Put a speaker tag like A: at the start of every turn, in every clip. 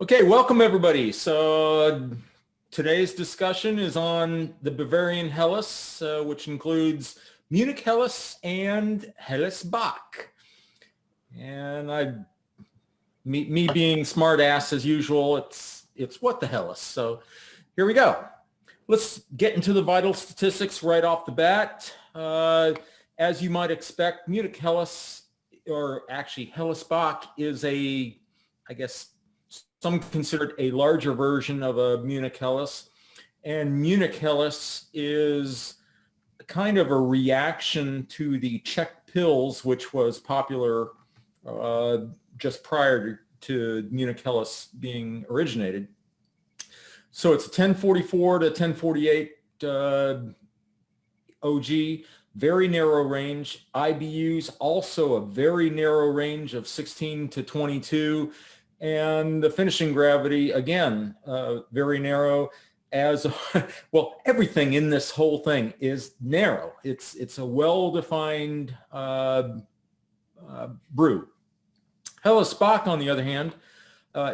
A: Okay, welcome everybody. So today's discussion is on the Bavarian Helles, which includes Munich Helles and Helles Bock. And me being smart ass as usual, it's what the Helles. So here we go. Let's get into the vital statistics right off the bat. As you might expect, Munich Helles, or actually Helles Bock, is I guess, some considered a larger version of a Munich Helles. And Munich Helles is kind of a reaction to the Czech Pils, which was popular just prior to Munich Helles being originated. So it's a 1044 to 1048 OG, very narrow range. IBUs also a very narrow range of 16 to 22. And the finishing gravity, again, very narrow. As well, everything in this whole thing is narrow. It's a well-defined brew. Helles Bock, on the other hand,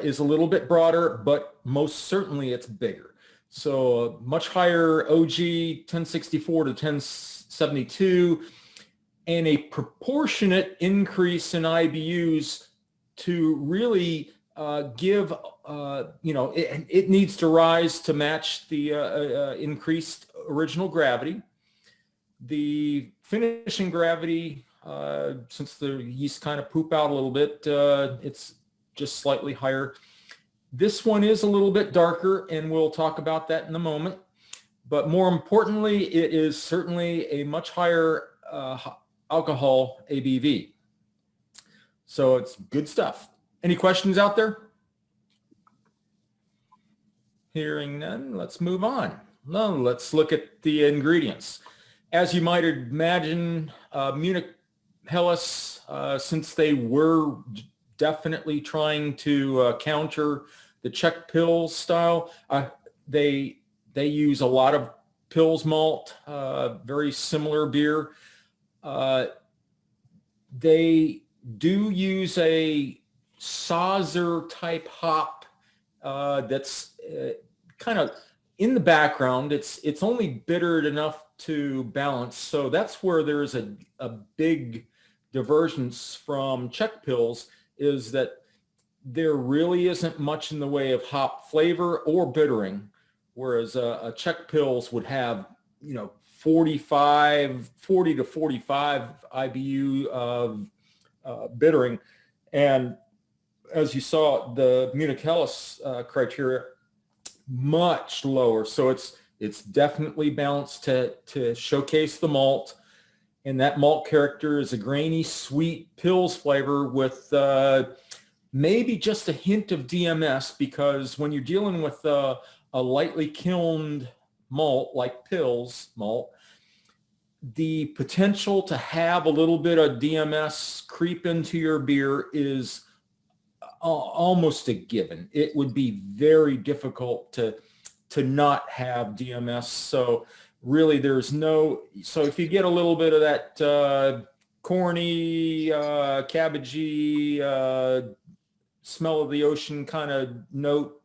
A: is a little bit broader, but most certainly it's bigger. So much higher OG, 1064 to 1072, and a proportionate increase in IBUs to really give, it needs to rise to match the increased original gravity. The finishing gravity, since the yeast kind of poop out a little bit, it's just slightly higher. This one is a little bit darker, and we'll talk about that in a moment. But more importantly, it is certainly a much higher alcohol ABV. So it's good stuff. Any questions out there? Hearing none, let's move on. Now let's look at the ingredients. As you might imagine, Munich Helles, since they were definitely trying to counter the Czech Pils style, they use a lot of Pils malt, very similar beer. They do use a Sauser type hop that's kind of in the background. It's only bittered enough to balance. So that's where there's a big divergence from Czech Pils, is that there really isn't much in the way of hop flavor or bittering, whereas a Czech Pils would have, 40 to 45 IBU of bittering. And as you saw, the Munich Helles criteria much lower. So it's definitely balanced to showcase the malt. And that malt character is a grainy, sweet Pils flavor with maybe just a hint of DMS, because when you're dealing with a lightly kilned malt like Pils malt, the potential to have a little bit of DMS creep into your beer is almost a given. It would be very difficult to not have DMS. So really so if you get a little bit of that corny, cabbagey, smell of the ocean kind of note,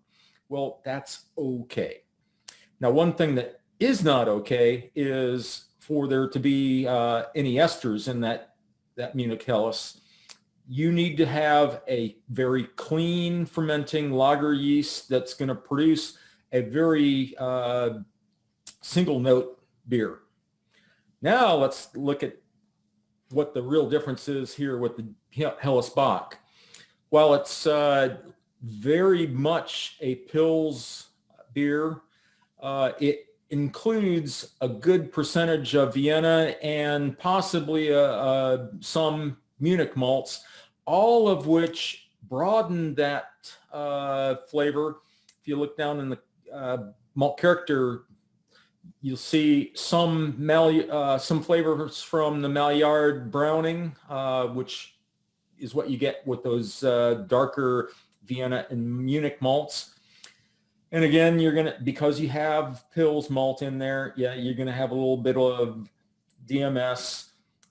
A: well, that's okay. Now, one thing that is not okay is for there to be any esters in that Munich Helles. You need to have a very clean fermenting lager yeast that's going to produce a very single note beer. Now let's look at what the real difference is here with the Helles Bock. While it's very much a Pils beer, it includes a good percentage of Vienna and possibly some Munich malts, all of which broaden that flavor. If you look down in the malt character, you'll see some flavors from the Maillard Browning, which is what you get with those darker Vienna and Munich malts. And again, because you have Pils malt in there, you're going to have a little bit of DMS.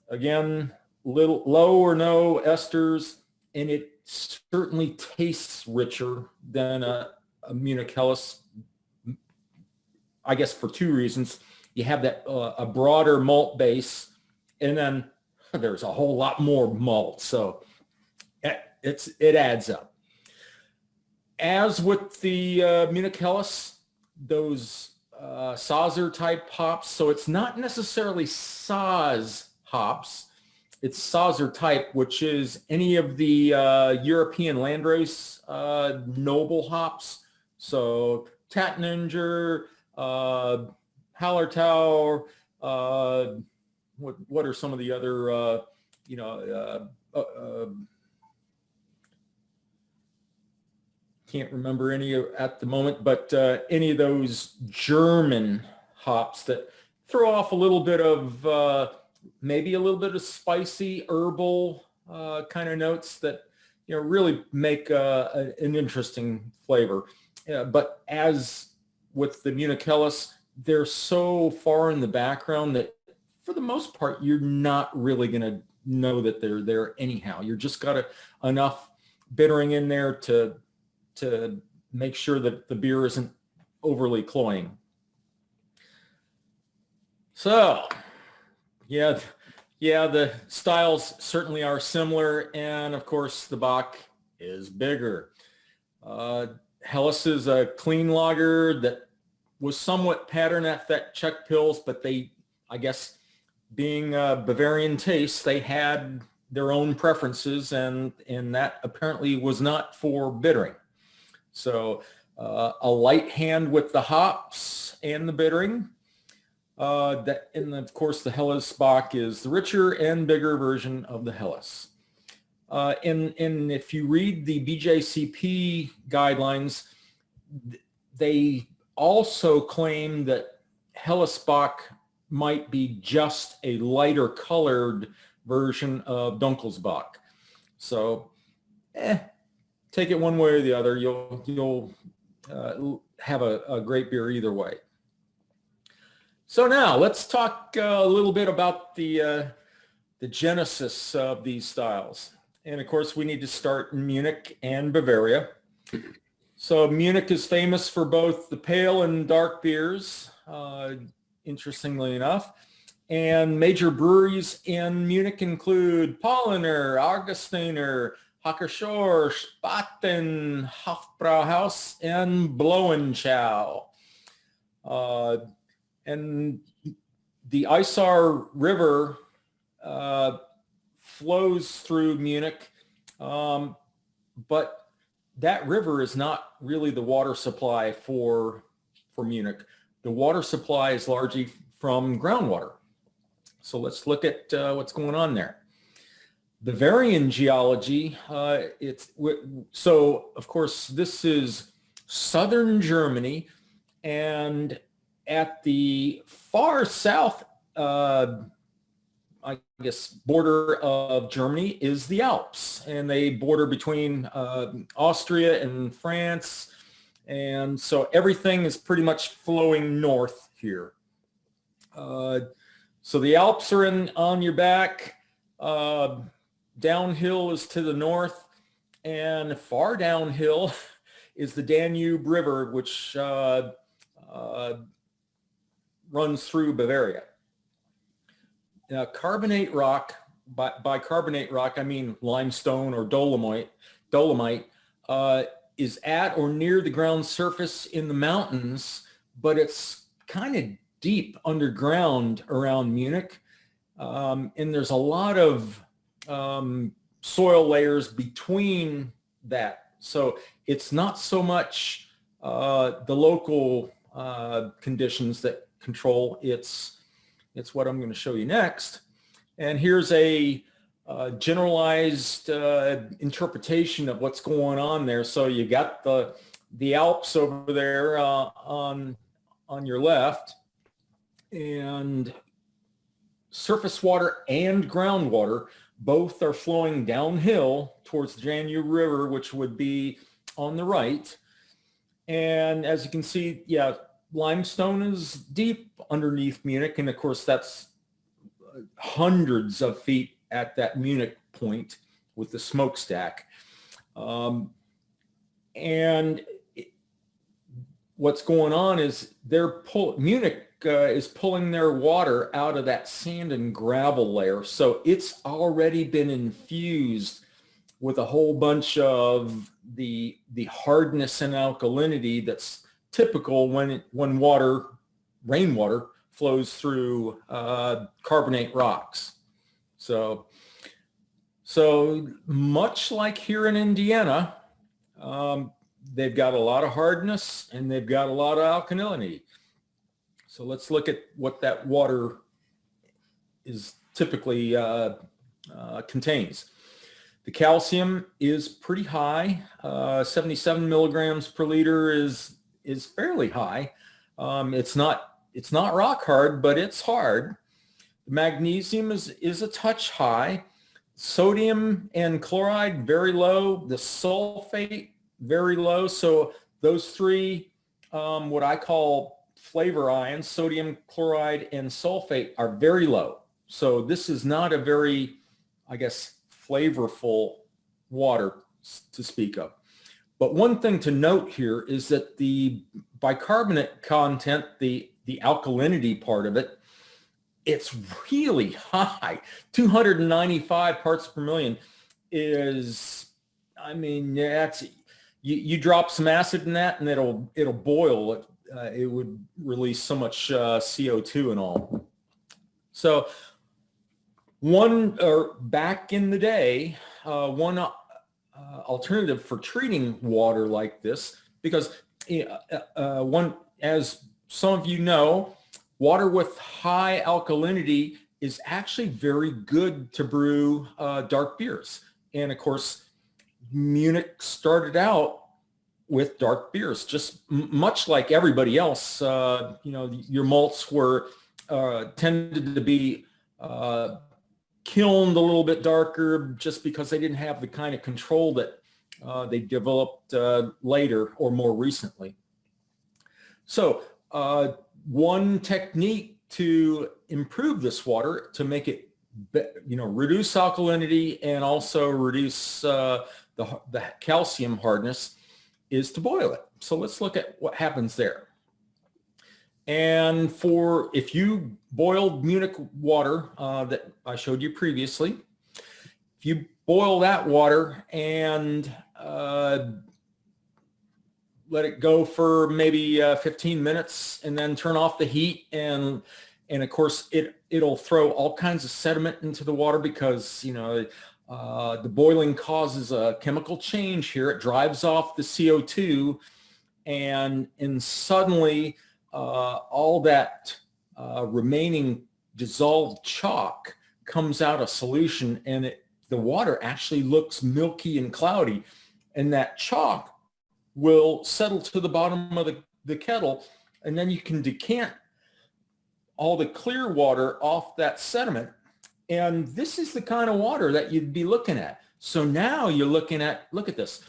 A: Again, little low or no esters, and it certainly tastes richer than a Munich Helles, I guess for two reasons. You have that a broader malt base, and then there's a whole lot more malt, so it adds up. As with the Munich Helles, those Sazer type hops, so it's not necessarily Saz hops, it's Sazer type, which is any of the European landrace noble hops. So Taittinger, Hallertau, what are some of the other, can't remember any at the moment, but any of those German hops that throw off a little bit of, maybe a little bit of spicy herbal kind of notes that, really make an interesting flavor. But as with the Munich Helles, they're so far in the background that for the most part, you're not really going to know that they're there anyhow. You're just got enough bittering in there to make sure that the beer isn't overly cloying. So, yeah, the styles certainly are similar, and of course the Bock is bigger. Helles is a clean lager that was somewhat patterned after that Czech Pils, but they, I guess, being Bavarian tastes, they had their own preferences, and that apparently was not for bittering. So a light hand with the hops and the bittering. And of course, the Helles Bock is the richer and bigger version of the Helles. And if you read the BJCP guidelines, they also claim that Helles Bock might be just a lighter colored version of Dunkelsbock. So, take it one way or the other. You'll have a great beer either way. So now let's talk a little bit about the genesis of these styles. And of course, we need to start in Munich and Bavaria. So Munich is famous for both the pale and dark beers, interestingly enough. And major breweries in Munich include Paulaner, Augustiner, Hackerschor, Spaten, Hofbrauhaus, and Bloemenschau. And the Isar River flows through Munich, but that river is not really the water supply for Munich. The water supply is largely from groundwater. So let's look at what's going on there. Bavarian geology, so of course this is southern Germany, and at the far south, I guess, border of Germany is the Alps, and they border between Austria and France, and so everything is pretty much flowing north here. So the Alps are on your back. Downhill is to the north, and far downhill is the Danube River, which runs through Bavaria. Carbonate rock, by carbonate rock, I mean limestone or dolomite, is at or near the ground surface in the mountains, but it's kind of deep underground around Munich. And there's a lot of soil layers between that. So it's not so much the local conditions that control, it's what I'm going to show you next. And here's a generalized interpretation of what's going on there. So you got the Alps over there on your left, and surface water and groundwater both are flowing downhill towards the Danube River, which would be on the right. And as you can see, yeah, limestone is deep underneath Munich, and of course that's hundreds of feet at that Munich point with the smokestack. And what's going on is Munich is pulling their water out of that sand and gravel layer. So it's already been infused with a whole bunch of the hardness and alkalinity that's typical when rainwater flows through carbonate rocks. So much like here in Indiana, they've got a lot of hardness and they've got a lot of alkalinity. So let's look at what that water is typically contains. The calcium is pretty high. 77 milligrams per liter is fairly high. It's not rock hard, but it's hard. The magnesium is a touch high. Sodium and chloride very low. The sulfate very low. So those three, what I call flavor ions, sodium, chloride, and sulfate, are very low. So this is not a very, I guess, flavorful water to speak of. But one thing to note here is that the bicarbonate content, the alkalinity part of it, it's really high. 295 parts per million is, I mean, that's, you drop some acid in that and it'll boil. It would release so much CO2 and all. So back in the day, one alternative for treating water like this, because as some of you know, water with high alkalinity is actually very good to brew dark beers. And of course, Munich started out with dark beers, just much like everybody else. Your malts were tended to be kilned a little bit darker just because they didn't have the kind of control that they developed later or more recently. So one technique to improve this water, to make it, reduce alkalinity and also reduce the calcium hardness, is to boil it. So let's look at what happens there. And if you boiled Munich water that I showed you previously, if you boil that water and let it go for maybe 15 minutes and then turn off the heat, and of course it'll throw all kinds of sediment into the water because the boiling causes a chemical change here. It drives off the CO2, and suddenly all that remaining dissolved chalk comes out of solution, and the water actually looks milky and cloudy, and that chalk will settle to the bottom of the kettle, and then you can decant all the clear water off that sediment. And this is the kind of water that you'd be looking at. So now you're looking at, look at this,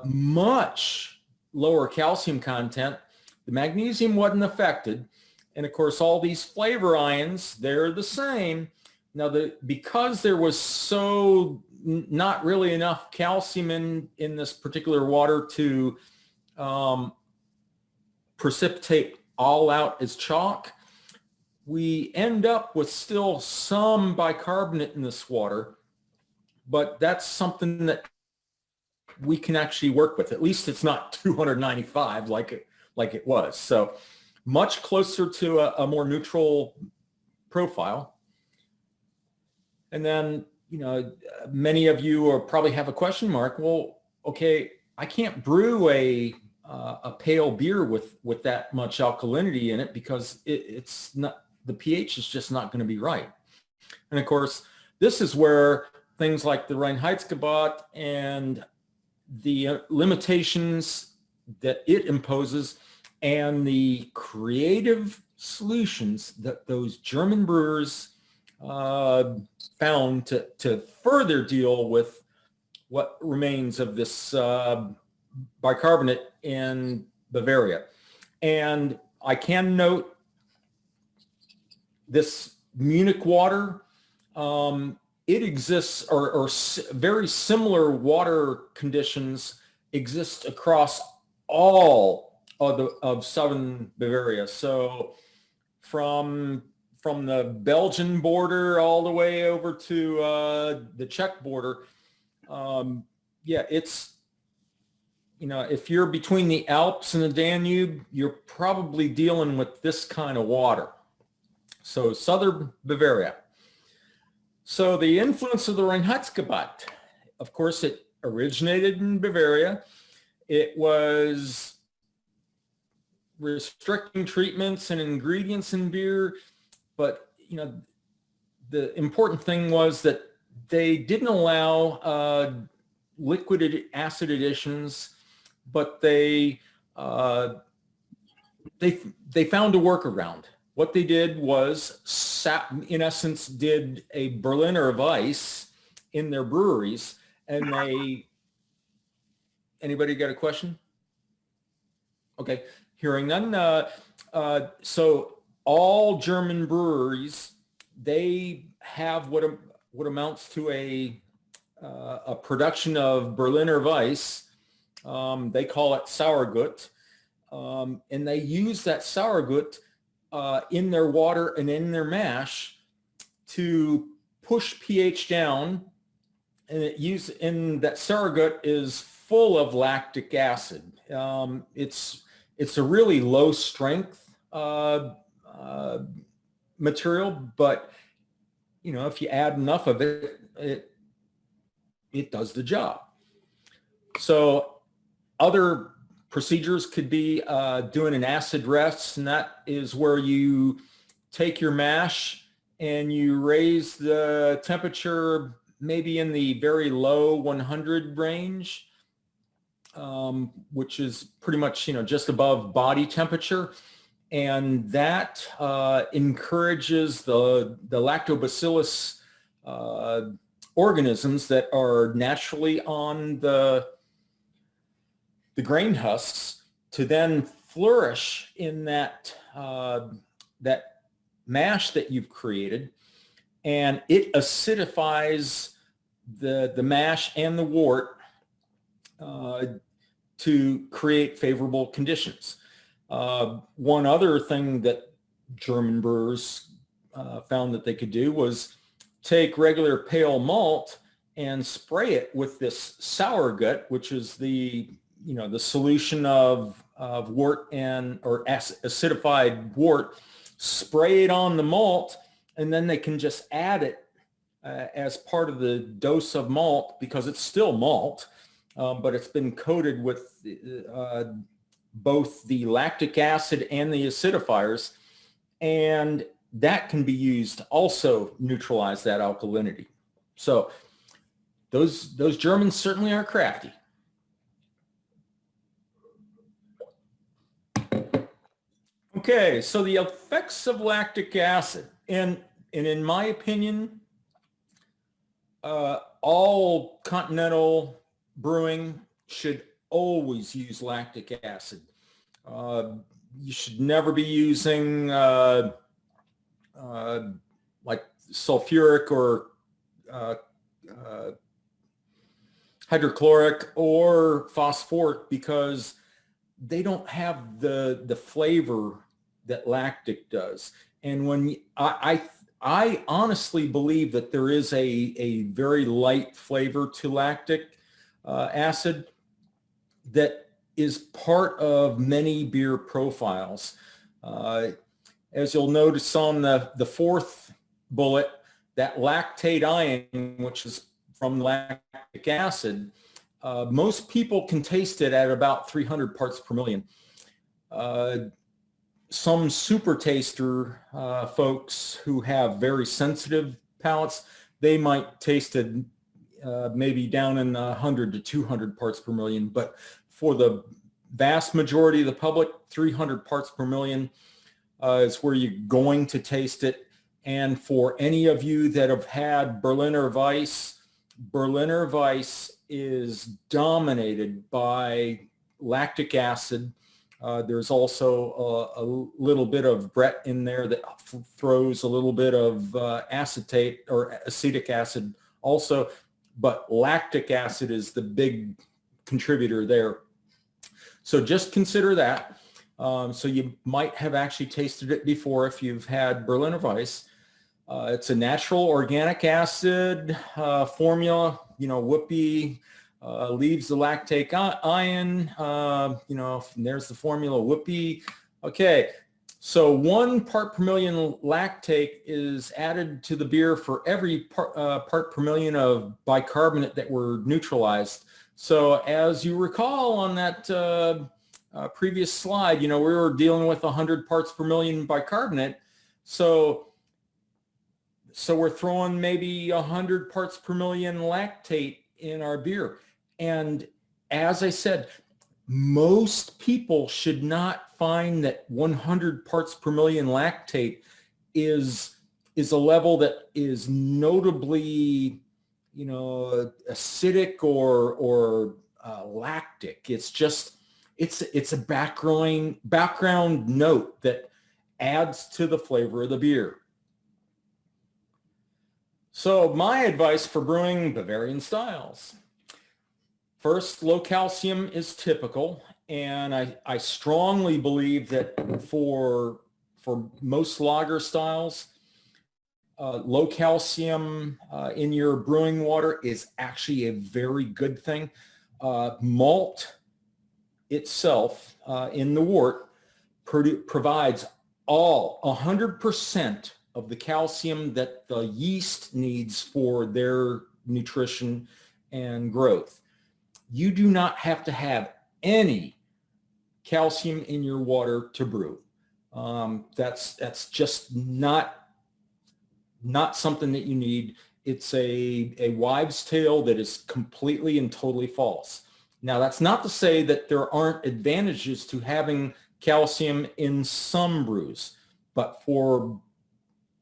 A: much lower calcium content. The magnesium wasn't affected. And of course, all these flavor ions, they're the same. Now, because there was not really enough calcium in this particular water to precipitate all out as chalk, we end up with still some bicarbonate in this water, but that's something that we can actually work with. At least it's not 295 like it was. So much closer to a more neutral profile. And then, many of you probably have a question mark. Well, okay, I can't brew a pale beer with that much alkalinity in it because it's not, the pH is just not going to be right. And of course, this is where things like the Reinheitsgebot and the limitations that it imposes and the creative solutions that those German brewers found to further deal with what remains of this bicarbonate in Bavaria. And I can note this Munich water it exists, or very similar water conditions exist across all of southern Bavaria. So from the Belgian border all the way over to the Czech border, yeah, it's, if you're between the Alps and the Danube, you're probably dealing with this kind of water. So southern Bavaria. So the influence of the Reinheitsgebot, of course, it originated in Bavaria. It was restricting treatments and ingredients in beer, but the important thing was that they didn't allow liquid acid additions, but they found a workaround. What they did was, in essence, did a Berliner Weiss in their breweries, and anybody got a question? Okay, hearing none. So all German breweries, they have what amounts to a production of Berliner Weiss. They call it Sauergut, and they use that Sauergut in their water and in their mash to push pH down, and and that Sauergut is full of lactic acid. It's a really low strength material, but if you add enough of it, it does the job. So other procedures could be doing an acid rest, and that is where you take your mash and you raise the temperature maybe in the very low 100 range, which is pretty much just above body temperature, and that encourages the lactobacillus organisms that are naturally on the grain husks to then flourish in that mash that you've created, and it acidifies the mash and the wort to create favorable conditions. One other thing that German brewers found that they could do was take regular pale malt and spray it with this Sauergut, which is the solution of wort or acidified wort, spray it on the malt, and then they can just add it as part of the dose of malt, because it's still malt, but it's been coated with both the lactic acid and the acidifiers, and that can be used to also neutralize that alkalinity. So those Germans certainly are crafty. Okay, so the effects of lactic acid, and in my opinion, all continental brewing should always use lactic acid. You should never be using like sulfuric or hydrochloric or phosphoric, because they don't have the flavor that lactic does. And when I honestly believe that there is a very light flavor to lactic acid that is part of many beer profiles. As you'll notice on the fourth bullet, that lactate ion, which is from lactic acid, most people can taste it at about 300 parts per million. Some super taster folks who have very sensitive palates, they might taste it maybe down in 100 to 200 parts per million. But for the vast majority of the public, 300 parts per million is where you're going to taste it. And for any of you that have had Berliner Weiss is dominated by lactic acid, There's also a little bit of Brett in there that throws a little bit of acetate or acetic acid also, but lactic acid is the big contributor there. So just consider that. So you might have actually tasted it before if you've had Berliner Weiss. It's a natural organic acid formula, whoopee, leaves the lactate ion, and there's the formula, whoopee. Okay, so 1 part per million lactate is added to the beer for every part per million of bicarbonate that were neutralized. So as you recall on that previous slide, we were dealing with 100 parts per million bicarbonate. So we're throwing maybe 100 parts per million lactate in our beer. And as I said, most people should not find that 100 parts per million lactate is a level that is notably, acidic or lactic. It's just, it's a background note that adds to the flavor of the beer. So my advice for brewing Bavarian styles. First, low calcium is typical, and I strongly believe that for most lager styles, low calcium in your brewing water is actually a very good thing. Malt itself in the wort provides 100% of the calcium that the yeast needs for their nutrition and growth. You do not have to have any calcium in your water to brew. That's just not something that you need. It's a wives' tale that is completely and totally false. Now, that's not to say that there aren't advantages to having calcium in some brews, but for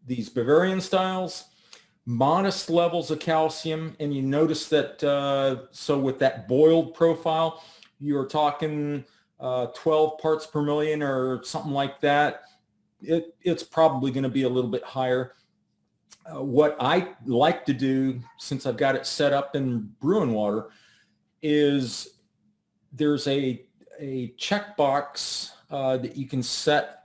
A: these Bavarian styles, modest levels of calcium, and you notice that, so with that boiled profile, you're talking 12 parts per million or something like that. It's probably going to be a little bit higher. What I like to do, since I've got it set up in brewing water, is there's a checkbox that you can set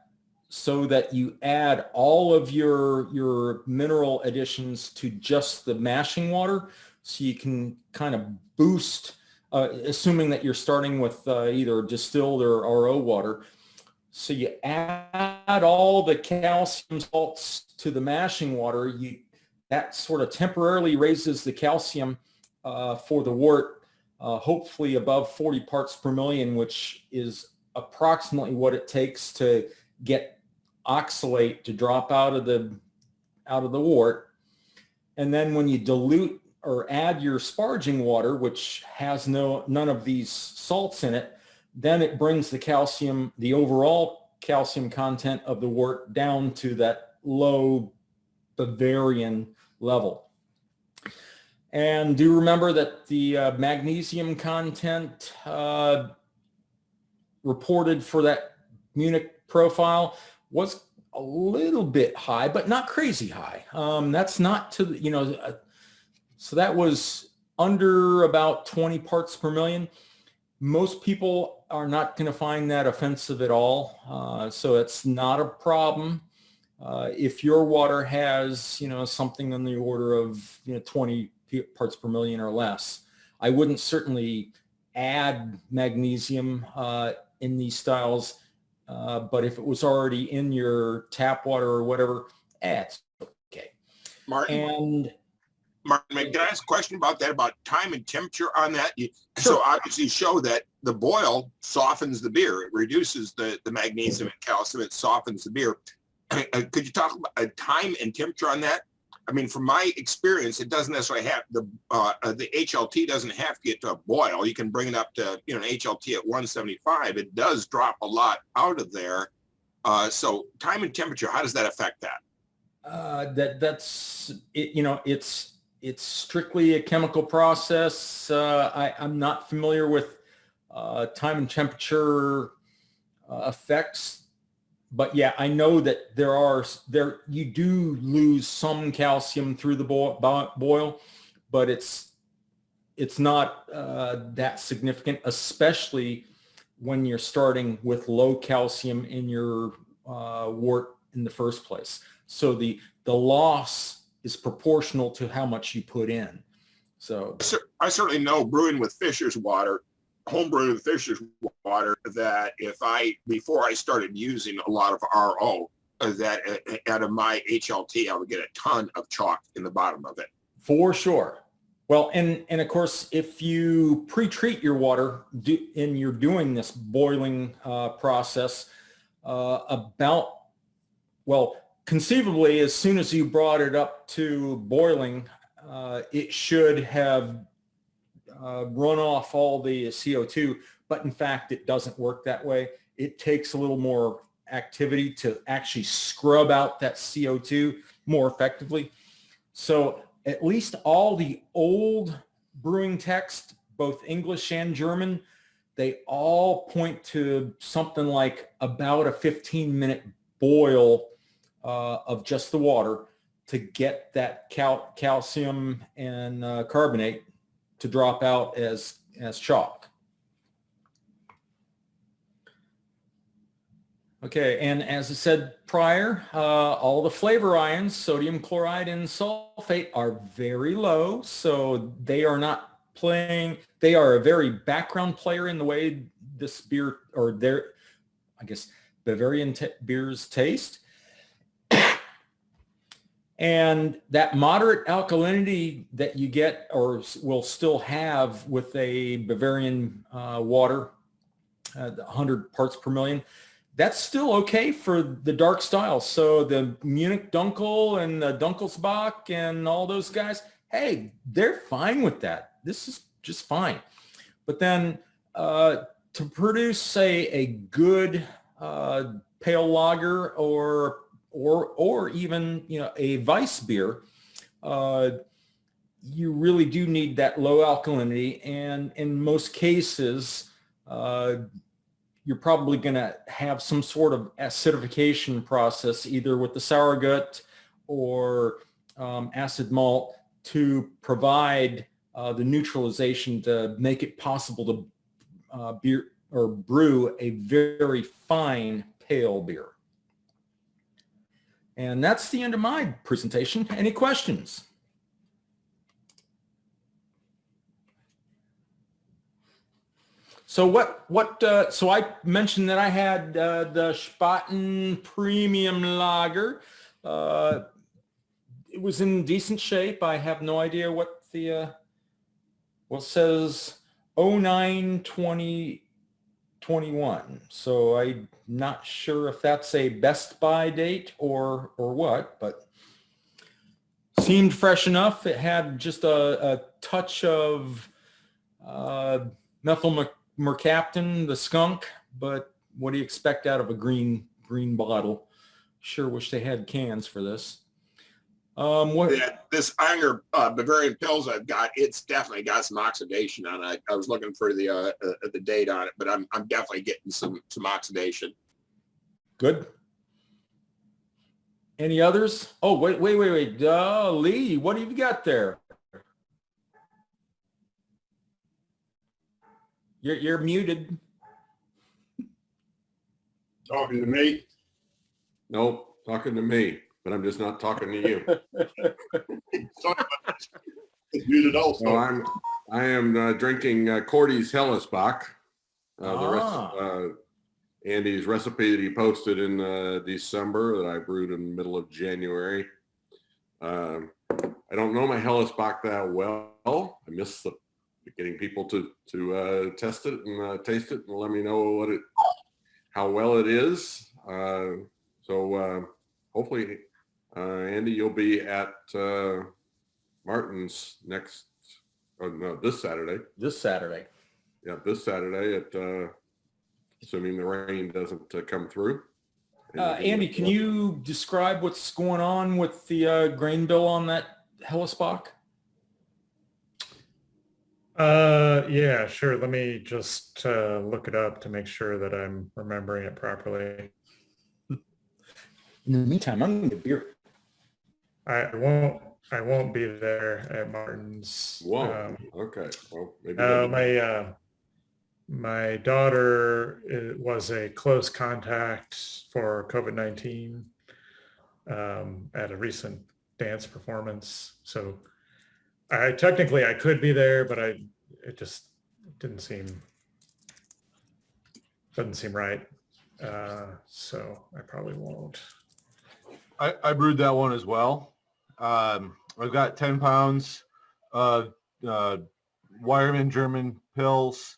A: so that you add all of your mineral additions to just the mashing water, so you can kind of boost, assuming that you're starting with either distilled or RO water. So you add all the calcium salts to the mashing water. That sort of temporarily raises the calcium for the wort, hopefully above 40 parts per million, which is approximately what it takes to get oxalate to drop out of the wort. And then when you dilute or add your sparging water, which has none of these salts in it, then it brings the calcium, the overall calcium content of the wort down to that low Bavarian level. And do remember that the magnesium content reported for that Munich profile was a little bit high, but not crazy high. That's not to, so that was under about 20 parts per million. Most people are not going to find that offensive at all. So it's not a problem. If your water has, something on the order of, 20 parts per million or less, I wouldn't certainly add magnesium in these styles. But if it was already in your tap water or whatever, it's okay.
B: Martin, can I ask a question about that, about time and temperature on that?
A: Sure.
B: So obviously you show that the boil softens the beer. It reduces the magnesium and calcium. It softens the beer. Could you talk about time and temperature on that? I mean, from my experience, it doesn't necessarily have the HLT doesn't have to get to a boil. You can bring it up to an HLT at 175. It does drop a lot out of there. So time and temperature, how does that affect that?
A: That's it. It's strictly a chemical process. I'm not familiar with time and temperature effects. But yeah, I know that you do lose some calcium through the boil, but it's not that significant, especially when you're starting with low calcium in your wort in the first place. So the loss is proportional to how much you put in. So
B: I certainly know brewing with Fisher's water, home brewing with Fisher's water, that before I started using a lot of RO, that out of my HLT, I would get a ton of chalk in the bottom of it.
A: For sure. Well, and of course, if you pre-treat your water and you're doing this boiling process, conceivably, as soon as you brought it up to boiling, it should have run off all the CO2, but in fact, it doesn't work that way. It takes a little more activity to actually scrub out that CO2 more effectively. So at least all the old brewing text, both English and German, they all point to something like about a 15-minute boil of just the water to get that calcium and carbonate to drop out as chalk. Okay, and as I said prior, all the flavor ions, sodium chloride and sulfate, are very low, so they are not playing. They are a very background player in the way this beer, or I guess, Bavarian beers taste. And that moderate alkalinity that you get or will still have with a Bavarian water, 100 parts per million, that's still okay for the dark styles. So the Munich Dunkel and the Dunkelsbach and all those guys, hey, they're fine with that. This is just fine. But then to produce, say, a good pale lager or even, a Weiss beer, you really do need that low alkalinity. And in most cases, you're probably going to have some sort of acidification process, either with the sour gut or acid malt, to provide the neutralization to make it possible to brew a very fine pale beer. And that's the end of my presentation. Any questions? So so I mentioned that I had the Spaten Premium Lager. It was in decent shape. I have no idea what the, well, it says 09/20/21. So I'm not sure if that's a Best Buy date or what, but seemed fresh enough. It had just a touch of methyl mercaptan, the skunk, but what do you expect out of a green bottle? Sure wish they had cans for this.
B: This Anger Bavarian Pils I've got, it's definitely got some oxidation on it. I was looking for the date on it, but I'm definitely getting some oxidation.
A: Good. Any others? Oh, wait. Lee, what have you got there? You're muted.
C: Talking to me? Nope, talking to me, but I'm just not talking to you. It's muted also. So I am drinking Cordy's Hellesbach. Andy's recipe that he posted in December that I brewed in the middle of January. I don't know my Hellesbach that well. I miss getting people to test it and taste it and let me know how well it is. So hopefully, Andy, you'll be at Martin's this Saturday.
A: This Saturday.
C: Yeah, this Saturday at assuming the rain doesn't come through.
A: Andy, can you describe what's going on with the grain bill on that Hellesbach?
D: Yeah, sure. Let me just look it up to make sure that I'm remembering it properly.
A: In the meantime, I'm going to get beer.
D: I won't be there at Martin's.
C: Whoa. Okay. Well, maybe.
D: My daughter was a close contact for COVID-19 at a recent dance performance. So I could be there, but it just didn't seem doesn't seem right. So I probably won't.
E: I brewed that one as well. I've got 10 pounds of Wireman German pills,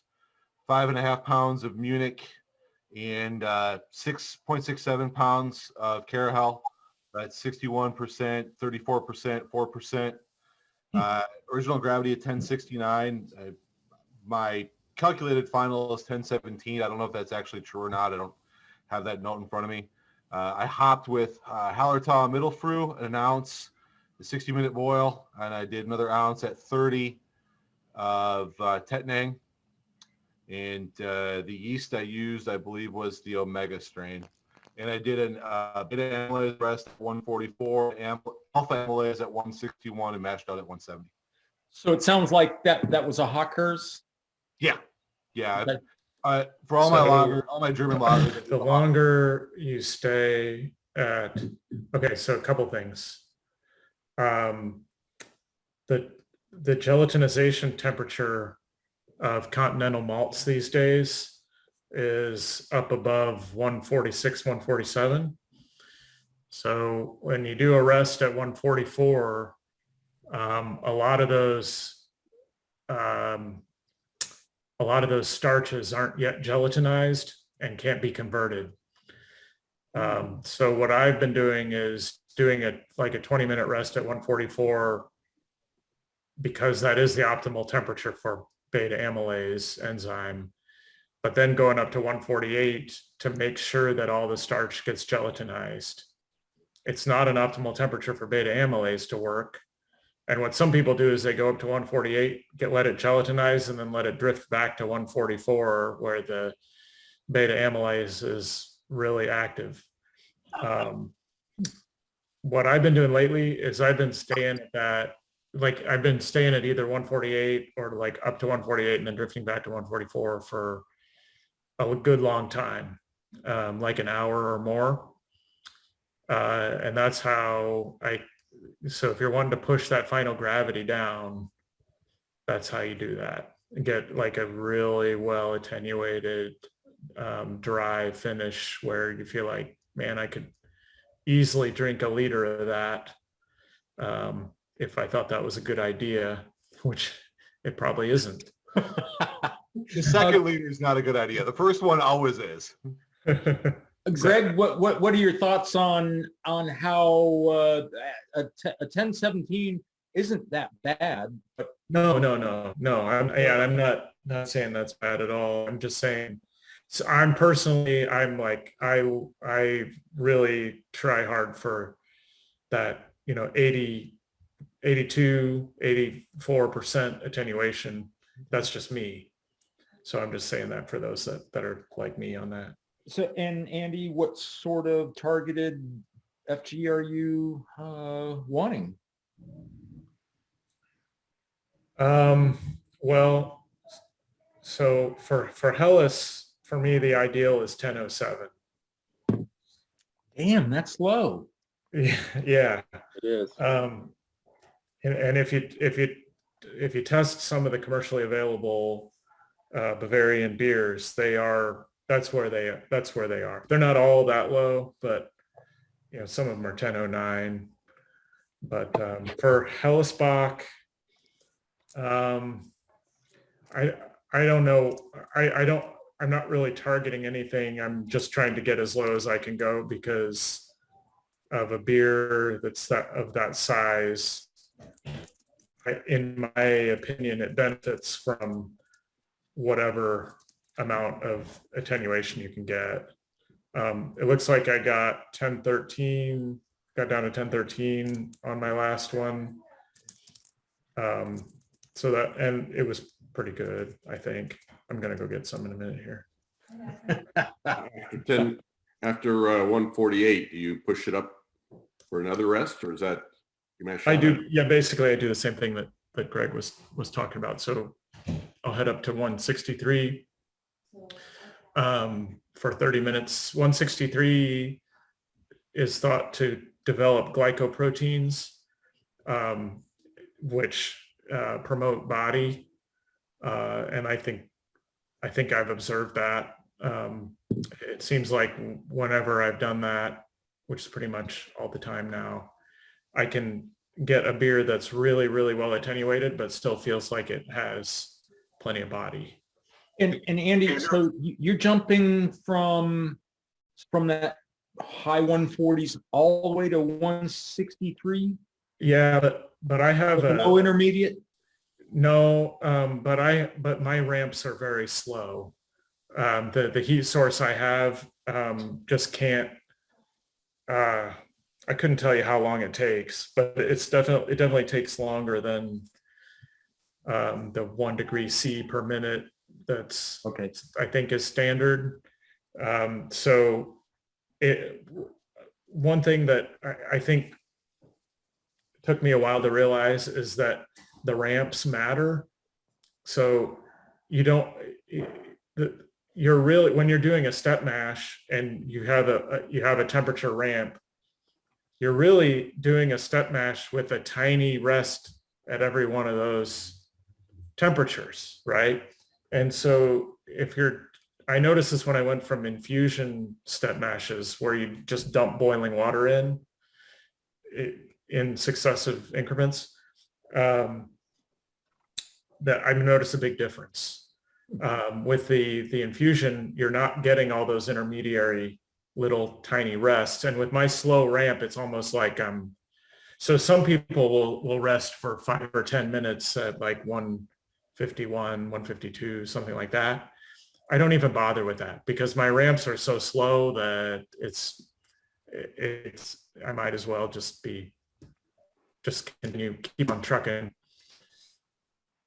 E: 5.5 pounds of Munich, and 6.67 pounds of Carahel. That's 61%, 34%, 4%. Original gravity at 1069. My calculated final is 1017. I don't know if that's actually true or not. I don't have that note in front of me. I hopped with Hallertau Mittelfru, an ounce, the 60-minute boil, and I did another ounce at 30 of Tettnang. And the yeast I used, I believe, was the Omega strain. And I did a beta amylase rest at 144, alpha amylase at 161, and mashed out at 170.
A: So it sounds like that was a Hawkers.
E: Yeah. Yeah.
A: Okay.
E: For all my German lagers.
D: The longer you stay at, okay, so a couple things. The gelatinization temperature of continental malts these days is up above 146, 147. So when you do a rest at 144, a lot of those starches aren't yet gelatinized and can't be converted. So what I've been doing is doing a 20-minute rest at 144 because that is the optimal temperature for beta amylase enzyme, but then going up to 148 to make sure that all the starch gets gelatinized. It's not an optimal temperature for beta amylase to work. And what some people do is they go up to 148, let it gelatinize, and then let it drift back to 144 where the beta amylase is really active. What I've been doing lately is I've been staying at either 148 or like up to 148 and then drifting back to 144 for a good long time, like an hour or more. And that's how so if you're wanting to push that final gravity down, that's how you do that. Get like a really well attenuated, dry finish where you feel like, man, I could easily drink a liter of that if I thought that was a good idea, which it probably isn't.
E: The second liter is not a good idea. The first one always is.
A: Greg, what are your thoughts on how a 1017 isn't that bad? But
D: No. I'm not saying that's bad at all. I'm just saying. So I'm like I really try hard for that, 80, 82, 84% attenuation. That's just me. So I'm just saying that for those that are like me on that.
A: so, and Andy, what sort of targeted FG are you wanting?
D: Well, so for Hellas, for me, the ideal is 1007.
A: Damn, that's low.
D: Yeah.
B: It is.
D: And if you test some of the commercially available Bavarian beers, that's where they are. They're not all that low, but some of them are 1009. But for Hellesbach, I don't know. I'm not really targeting anything. I'm just trying to get as low as I can go because of a beer that's of that size. In my opinion, it benefits from whatever amount of attenuation you can get. It looks like I got 1013, got down to 1013 on my last one. So that, and it was pretty good, I think. I'm gonna go get some in a minute here.
C: After 148, do you push it up for another rest, or is that you mash
D: I
C: out
D: do, yeah, basically I do the same thing that Greg was talking about. So I'll head up to 163 for 30 minutes. 163 is thought to develop glycoproteins, which promote body. And I think I've observed that. It seems like whenever I've done that, which is pretty much all the time now, I can get a beer that's really, really well attenuated, but still feels like it has plenty of body.
A: And Andy, so you're jumping from that high 140s all the way to 163?
D: Yeah, but I have a
A: low intermediate?
D: No, but my ramps are very slow. The heat source I have just can't. I couldn't tell you how long it takes, but it definitely takes longer than the 1 degree C per minute. That's
A: okay.
D: I think is standard. So one thing that I think took me a while to realize is that the ramps matter. So you're really, when you're doing a step mash and you have a temperature ramp, you're really doing a step mash with a tiny rest at every one of those temperatures, right? And so I noticed this when I went from infusion step mashes where you just dump boiling water in successive increments, that I've noticed a big difference. With the infusion, you're not getting all those intermediary little tiny rests. And with my slow ramp, it's almost like so some people will rest for 5 or 10 minutes at like 151, 152, something like that. I don't even bother with that because my ramps are so slow that I might as well just continue, keep on trucking.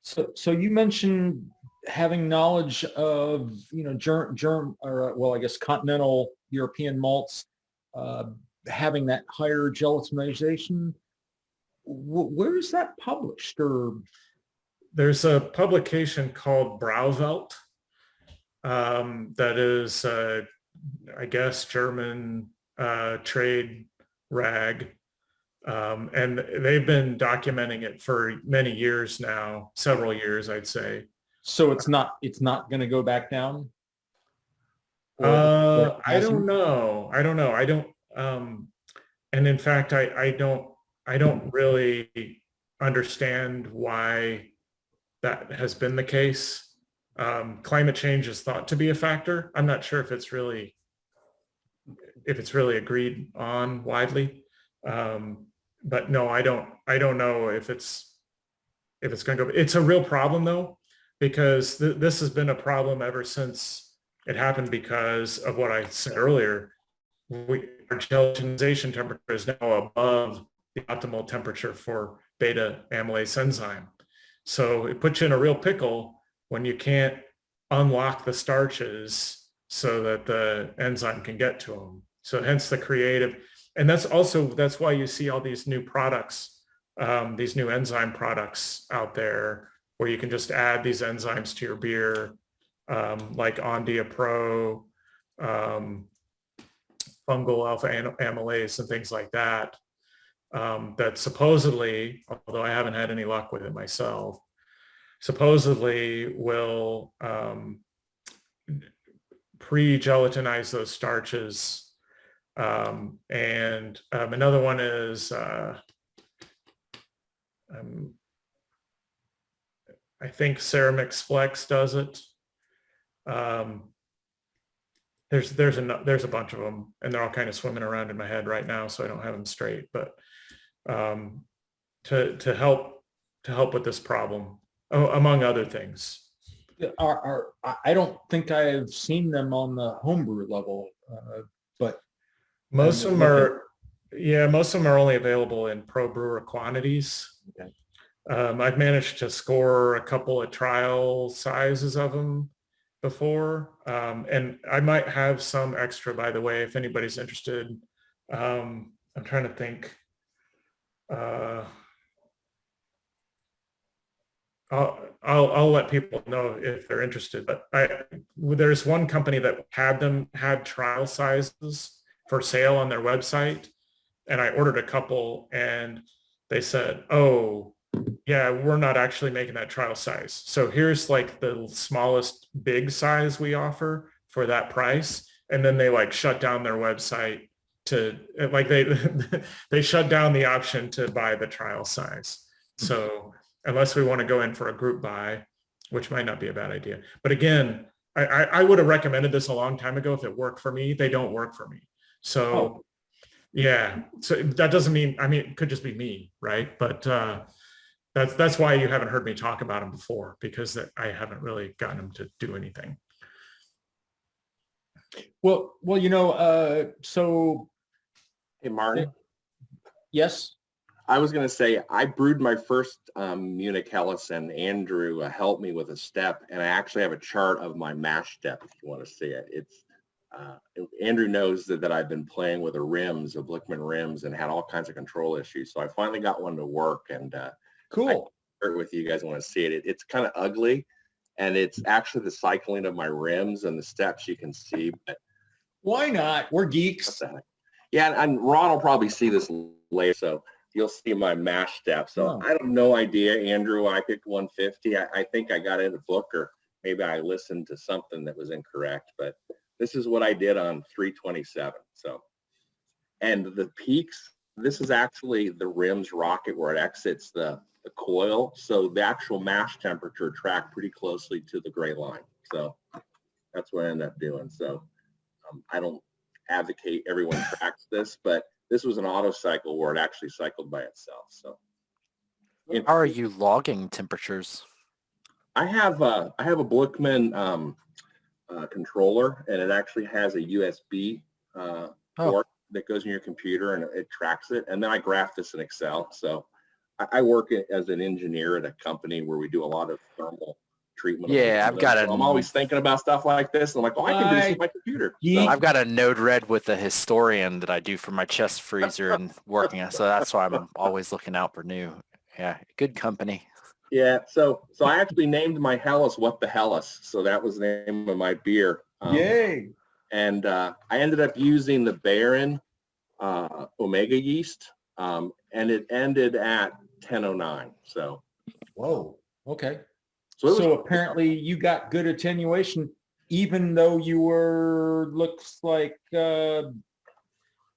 A: So you mentioned having knowledge of, I guess continental European malts, having that higher gelatinization. Where is that published? Or
D: there's a publication called Brauwelt that is, I guess, German trade rag. And they've been documenting it for many years now, several years, I'd say.
A: So it's not going to go back down?
D: I don't know. And in fact, I don't really understand why that has been the case. Climate change is thought to be a factor. I'm not sure if it's really agreed on widely. But no, I don't know if it's going to go. It's a real problem though, because this has been a problem ever since it happened because of what I said earlier. Our gelatinization temperature is now above the optimal temperature for beta amylase enzyme. So it puts you in a real pickle when you can't unlock the starches so that the enzyme can get to them. So hence the creative. And that's why you see all these new products, these new enzyme products out there where you can just add these enzymes to your beer, like Ondia Pro, fungal alpha amylase and things like that, that supposedly, although I haven't had any luck with it myself, supposedly will pre-gelatinize those starches. And another one is, I think Ceramix Flex does it. There's a bunch of them, and they're all kind of swimming around in my head right now, so I don't have them straight. But to help with this problem, among other things.
A: I don't think I've seen them on the homebrew level, but
D: most of them are only available in pro brewer quantities.
A: Okay.
D: I've managed to score a couple of trial sizes of them before. And I might have some extra, by the way, if anybody's interested. I'm trying to think. I'll let people know if they're interested, but there's one company that had trial sizes for sale on their website, and I ordered a couple, and they said, oh yeah, we're not actually making that trial size, so here's like the smallest big size we offer for that price. And then they like shut down their website to like they shut down the option to buy the trial size. So unless we want to go in for a group buy, which might not be a bad idea. But again, I would have recommended this a long time ago if it worked for me. They don't work for me. So yeah, so that doesn't mean, I mean, it could just be me, right? But that's why you haven't heard me talk about them before, because I haven't really gotten them to do anything.
A: Well, so
F: Hey, Martin,
A: yes.
F: I was going to say, I brewed my first Munich Helles, and Andrew helped me with a step, and I actually have a chart of my mash step if you want to see it. It's Andrew knows that I've been playing with the Blickman rims, and had all kinds of control issues. So I finally got one to work, and
A: Cool.
F: I can share it with you guys want to see it. It's kind of ugly, and it's actually the cycling of my rims and the steps you can see. But
A: Why not? We're geeks.
F: what the heck? Yeah, and Ron will probably see this later, so you'll see my mash step. So
A: Oh.
F: I have no idea, Andrew. I picked 150. I think I got it in a book, or maybe I listened to something that was incorrect, but this is what I did on 327. So, and the peaks, this is actually the rim's rocket where it exits the coil. So the actual mash temperature tracked pretty closely to the gray line. So that's what I ended up doing. So I don't advocate everyone tracks this, but this was an auto cycle where it actually cycled by itself. So
G: How are you logging temperatures?
F: I have a Blickman controller, and it actually has a USB port that goes in your computer, and it tracks it. And then I graph this in Excel. So I work as an engineer at a company where we do a lot of thermal treatment.
G: Yeah, I've got
F: so I'm always thinking about stuff like this. And I'm like, oh, I can do this with my computer. So,
G: I've got a Node Red with a historian that I do for my chest freezer and working on. So that's why I'm always looking out for new. Yeah, good company.
F: yeah, so I actually named my Helles What the Helles. So that was the name of my beer.
A: Yay.
F: And I ended up using the Baron Omega yeast, and it ended at 1009. So
A: Whoa. Okay.
F: So,
A: So apparently you got good attenuation, even though you were, looks like, well,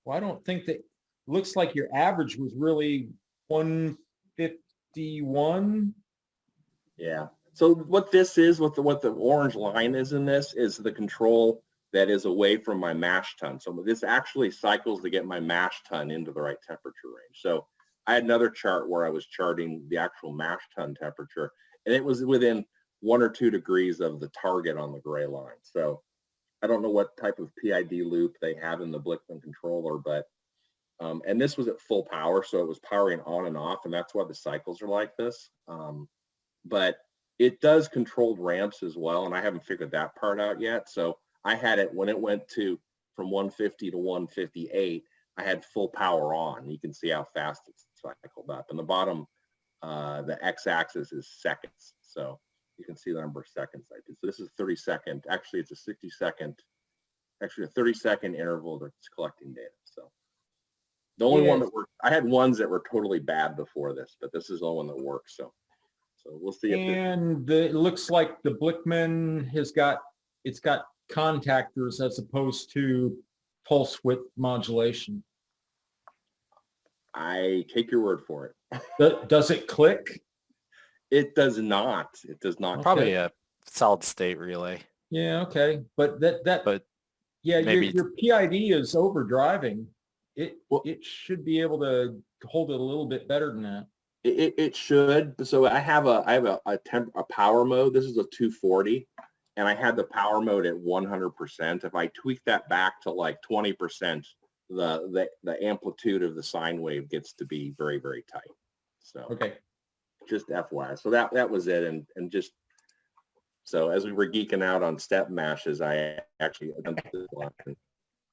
A: I don't think that, looks like your average was really 151.
F: yeah. So what this is, what the orange line is in this, is the control that is away from my mash tun. So this actually cycles to get my mash tun into the right temperature range. So I had another chart where I was charting the actual mash tun temperature, and it was within 1 or 2 degrees of the target on the gray line. So I don't know what type of PID loop they have in the Blickman controller, but and this was at full power, so it was powering on and off, and that's why the cycles are like this. But it does controlled ramps as well, and I haven't figured that part out yet. So I had it when it went to from 150 to 158, I had full power on. You can see how fast it's cycled up. And the bottom, the x-axis is seconds. So you can see the number of seconds I did. So this is 30 second. Actually, it's a 60 second, actually a 30-second interval that's collecting data. So the only one that worked, I had ones that were totally bad before this, but this is the only one that works. So we'll see.
A: And it looks like the Blickman has got, it's got contactors as opposed to pulse width modulation.
F: I take your word for it.
A: Does it click?
F: It does not. It does not.
G: Probably a solid state relay.
A: Yeah, okay. But
G: But
A: yeah,
G: maybe
A: your PID is overdriving. It should be able to hold it a little bit better than that.
F: It should. So I have a power mode. This is a 240, and I had the power mode at 100%. If I tweak that back to like 20%, the amplitude of the sine wave gets to be very, very tight. So
A: Okay.
F: just FYI. So that was it. And just, so as we were geeking out on step mashes, I actually,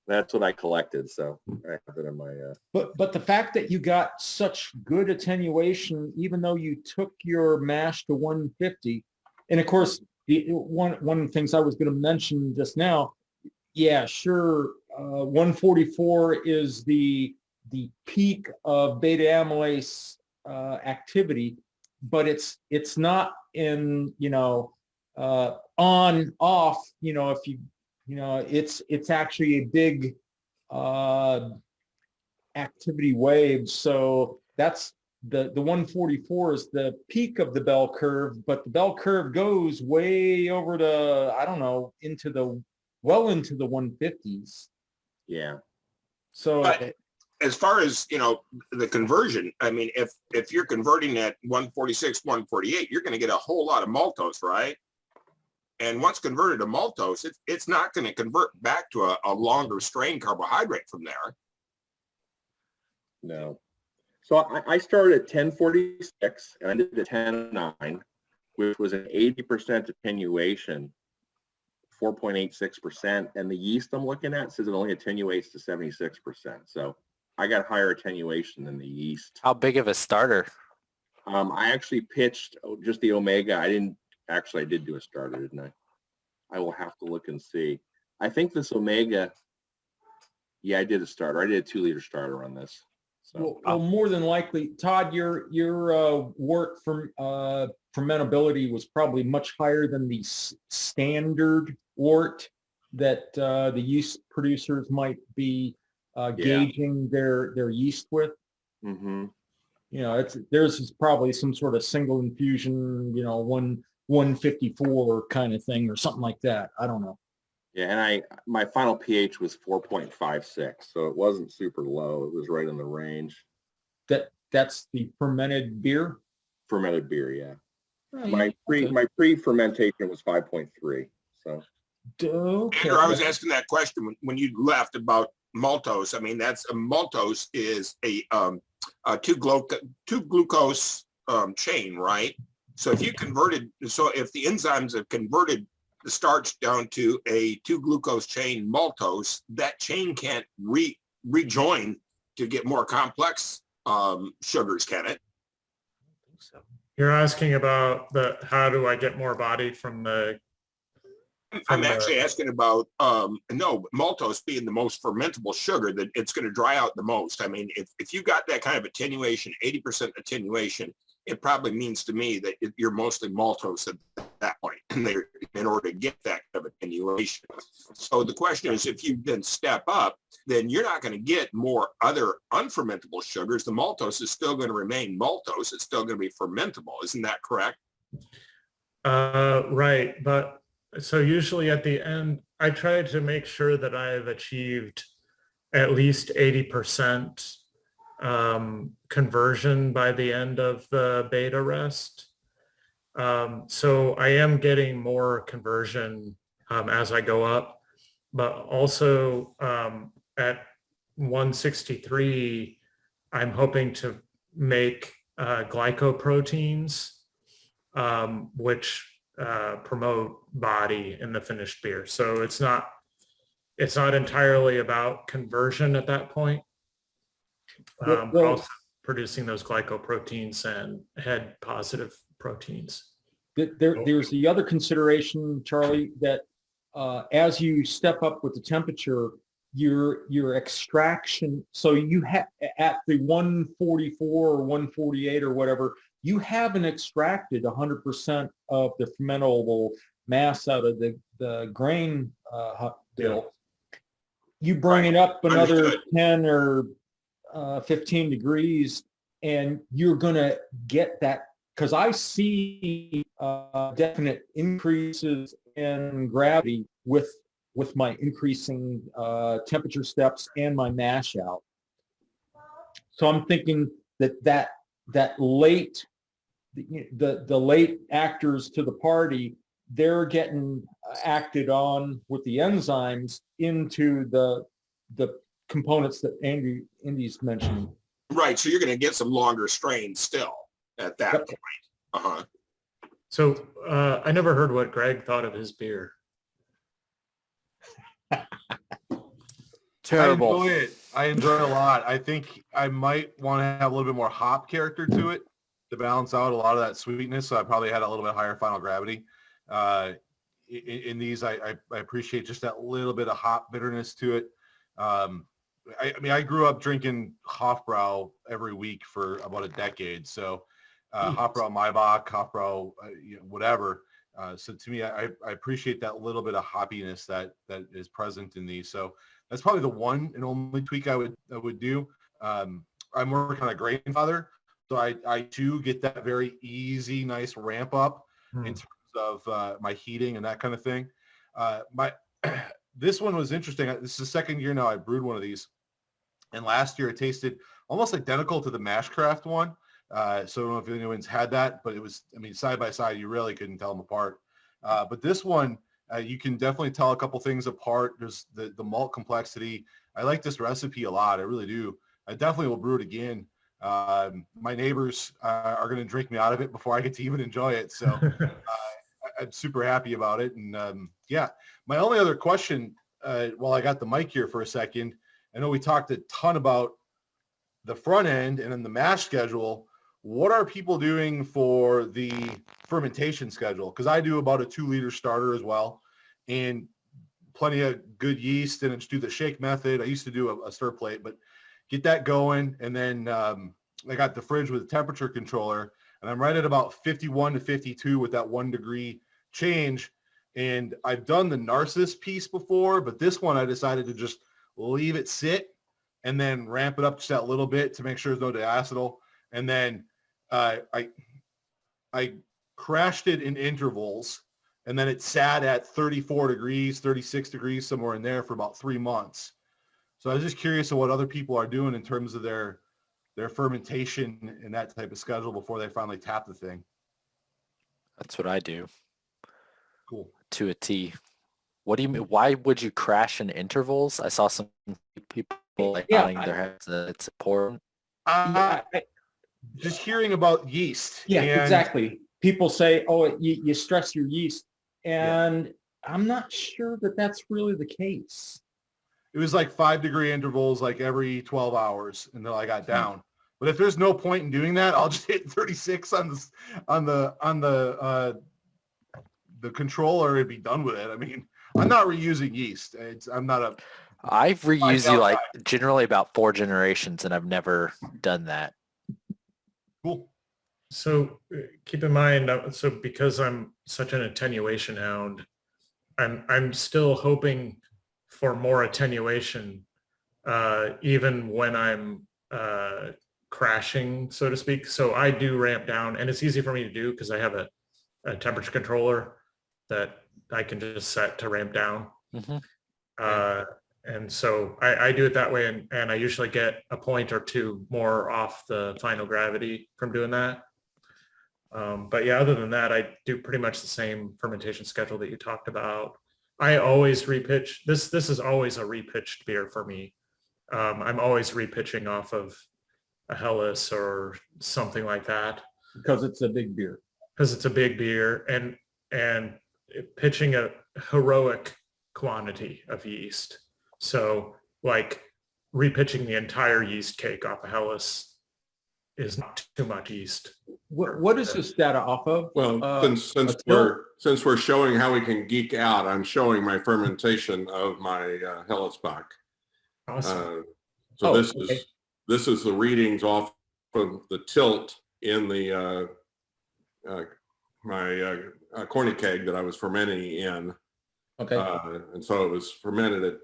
F: that's what I collected. So I have it in my,
A: But the fact that you got such good attenuation, even though you took your mash to 150, and of course, one of the things I was going to mention just now, yeah, sure, 144 is the peak of beta amylase activity, but it's not in, on off, if you, it's actually a big activity wave. So that's the 144 is the peak of the bell curve, but the bell curve goes way over to, I don't know, into the 150s.
F: yeah.
A: So
B: But as far as, the conversion, I mean, if you're converting at 146, 148, you're going to get a whole lot of maltose, right? And once converted to maltose, it's not going to convert back to a longer strain carbohydrate from there.
F: No. So I started at 1046 and I did the 10.9, which was an 80% attenuation, 4.86%. And the yeast I'm looking at says it only attenuates to 76%. So I got higher attenuation than the yeast.
G: How big of a starter?
F: I actually pitched just the Omega. I did do a starter, didn't I? I will have to look and see. I think this Omega, yeah, I did a starter. I did a 2-liter starter on this. So
A: well, more than likely, Todd, your wort from fermentability was probably much higher than the standard wort that the yeast producers might be gauging their yeast with.
F: mm-hmm.
A: Theirs is probably some sort of single infusion, 154 kind of thing or something like that. I don't know.
F: Yeah, and my final pH was 4.56, so it wasn't super low. It was right in the range.
A: That's the fermented beer.
F: Fermented beer, yeah.
A: Oh,
F: My pre-fermentation was 5.3. So
A: okay.
B: Andrew, I was asking that question when you left about maltose. I mean, maltose is a 2-glucose chain, right? So if if the enzymes have converted the starch down to a 2-glucose chain maltose, that chain can't rejoin to get more complex sugars, can it?
D: You're asking about how do I get more body from the?
B: I'm actually asking about maltose being the most fermentable sugar, that it's going to dry out the most. I mean, if you got that kind of attenuation, 80% attenuation, it probably means to me that you're mostly maltose at that point in order to get that kind of attenuation. So the question is, if you then step up, then you're not going to get more other unfermentable sugars. The maltose is still going to remain maltose. It's still going to be fermentable. Isn't that correct?
D: Right. But so usually at the end, I try to make sure that I've achieved at least 80% conversion by the end of the beta rest. So I am getting more conversion as I go up, but also at 163, I'm hoping to make glycoproteins, which promote body in the finished beer. So it's not entirely about conversion at that point. But also producing those glycoproteins and head positive proteins.
A: There's the other consideration, Charlie, that as you step up with the temperature, your extraction, so you have at the 144 or 148 or whatever, you haven't extracted 100% of the fermentable mass out of the grain bill. You bring it up another
B: Understood.
A: 10 or 15 degrees, and you're going to get that, because I see definite increases in gravity with my increasing temperature steps and my mash out. So I'm thinking that late, the late actors to the party, they're getting acted on with the enzymes into the components that Andy's mentioning.
B: Right. So you're going to get some longer strains still at that point. Uh-huh.
D: So I never heard what Greg thought of his beer.
G: Terrible.
E: I enjoy it. I enjoy it a lot. I think I might want to have a little bit more hop character to it to balance out a lot of that sweetness. So I probably had a little bit higher final gravity. In these, I appreciate just that little bit of hop bitterness to it. I mean, I grew up drinking Hofbrau every week for about a decade. So Hofbrau Maibach, Hofbrau, whatever. So to me, I appreciate that little bit of hoppiness that is present in these. So that's probably the one and only tweak I would do. I'm working on a grandfather, so I too get that very easy, nice ramp up in terms of my heating and that kind of thing. This one was interesting. This is the second year now I brewed one of these, and last year it tasted almost identical to the Mashcraft one. So I don't know if anyone's had that, but it was, I mean, side by side, you really couldn't tell them apart. But this one, you can definitely tell a couple things apart. There's the malt complexity. I like this recipe a lot. I really do. I definitely will brew it again. My neighbors are going to drink me out of it before I get to even enjoy it. So I'm super happy about it. And yeah, my only other question, while I got the mic here for a second, I know we talked a ton about the front end and then the mash schedule. What are people doing for the fermentation schedule? Because I do about a 2-liter starter as well, and plenty of good yeast, and just do the shake method. I used to do a stir plate, but get that going. And then I got the fridge with a temperature controller, and I'm right at about 51 to 52 with that 1 degree change. And I've done the Narcissus piece before, but this one I decided to just leave it sit and then ramp it up just that little bit to make sure there's no diacetyl. And then I crashed it in intervals, and then it sat at 34 degrees, 36 degrees, somewhere in there for about 3 months. So I was just curious of what other people are doing in terms of their fermentation and that type of schedule before they finally tap the thing.
G: That's what I do
E: Cool.
G: to a T. What do you mean? Why would you crash in intervals? I saw some people like nodding their heads. It's important.
E: Just hearing about yeast.
A: Yeah,
E: and
A: exactly. People say, oh, you stress your yeast. And I'm not sure that that's really the case.
E: It was like 5 degree intervals, like every 12 hours until I got down. But if there's no point in doing that, I'll just hit 36 on the controller and be done with it. I mean, I'm not reusing yeast.
G: I've reused you like generally about 4 generations, and I've never done that.
E: Cool.
D: So keep in mind, so because I'm such an attenuation hound, I'm still hoping for more attenuation, even when I'm crashing, so to speak. So I do ramp down, and it's easy for me to do because I have a temperature controller that I can just set to ramp down.
G: Mm-hmm.
D: And so I do it that way, and I usually get a point or two more off the final gravity from doing that. But yeah, other than that, I do pretty much the same fermentation schedule that you talked about. I always repitch. This is always a repitched beer for me. I'm always repitching off of a Helles or something like that.
A: Because it's a big beer.
D: Because it's a big beer, and pitching a heroic quantity of yeast. So like repitching the entire yeast cake off a Helles is not too much yeast.
A: What is this data off of?
C: Well, since we're showing how we can geek out, I'm showing my fermentation of my Helles Bock.
D: Awesome.
C: This is the readings off of the tilt in the my corny keg that I was fermenting in.
A: Okay.
C: And so it was fermented at,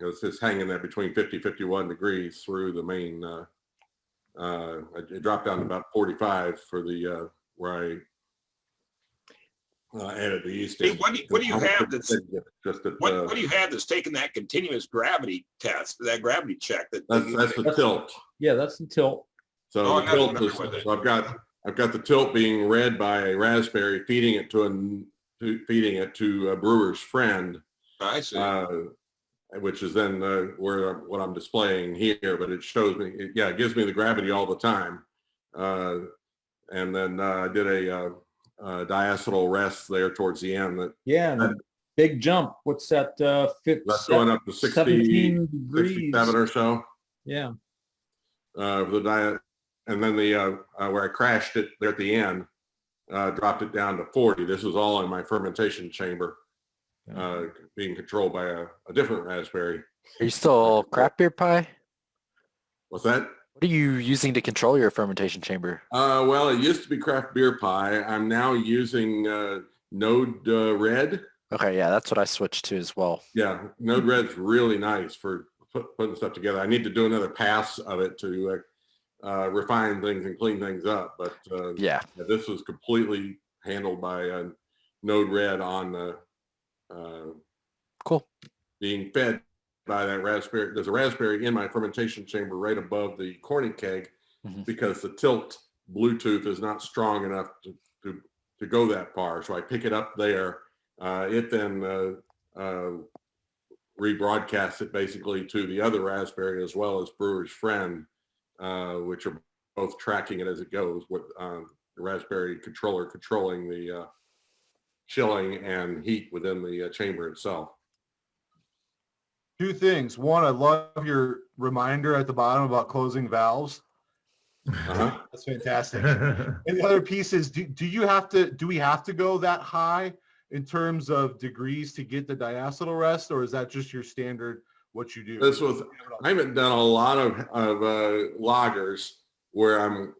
C: it's just hanging there between 50, 51 degrees through the main, it dropped down to about 45 for the, where I added the yeast.
B: Hey, what do you have that's
C: what
B: do you have that's taking that continuous gravity test, that gravity check?
C: That's the tilt.
A: Yeah, that's the tilt.
C: So the tilt is, so I've got the tilt being read by a raspberry, feeding it to a brewer's friend.
B: I see.
C: Which is then what I'm displaying here, but it shows me, it gives me the gravity all the time. And then I did a diacetyl rest there towards the end. That
A: Yeah, and a big jump. What's that?
C: that's going up to 60,
A: 17 degrees.
C: 67 or so.
A: Yeah.
C: For the diet, and then the where I crashed it there at the end, dropped it down to 40. This was all in my fermentation chamber, being controlled by a different raspberry.
G: Are you still craft beer pie?
C: What's that?
G: What are you using to control your fermentation chamber?
C: Well, it used to be craft beer pie. I'm now using Node Red.
G: Okay, yeah, that's what I switched to as well.
C: Yeah, Node Red's really nice for putting stuff together. I need to do another pass of it to refine things and clean things up. But
G: Yeah.
C: this was completely handled by Node Red on the
G: Cool.
C: being fed by that raspberry. There's a raspberry in my fermentation chamber right above the corning keg because the tilt Bluetooth is not strong enough to go that far. So I pick it up there. It then rebroadcasts it basically to the other raspberry as well as Brewer's Friend, which are both tracking it as it goes with the raspberry controller controlling the chilling and heat within the chamber itself.
E: Two things. One, I love your reminder at the bottom about closing valves. That's fantastic. And the other piece is, do we have to go that high in terms of degrees to get the diacetyl rest, or is that just your standard what you do?
C: I haven't done a lot of lagers where I'm,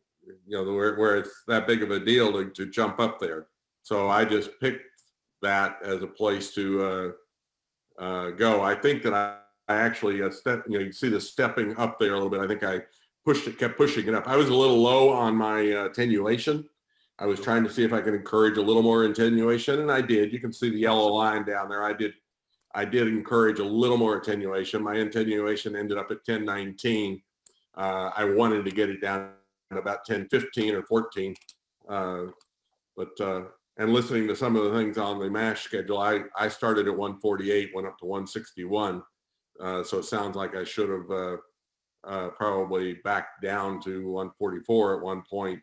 C: where it's that big of a deal to jump up there. So I just picked that as a place to go. I think that I actually you see the stepping up there a little bit. I think I kept pushing it up. I was a little low on my attenuation. I was trying to see if I could encourage a little more attenuation, and I did. You can see the yellow line down there. I did encourage a little more attenuation. My attenuation ended up at 1019. I wanted to get it down at about 1015 or 14. And listening to some of the things on the mash schedule, I started at 148, went up to 161. So it sounds like I should have probably backed down to 144 at one point.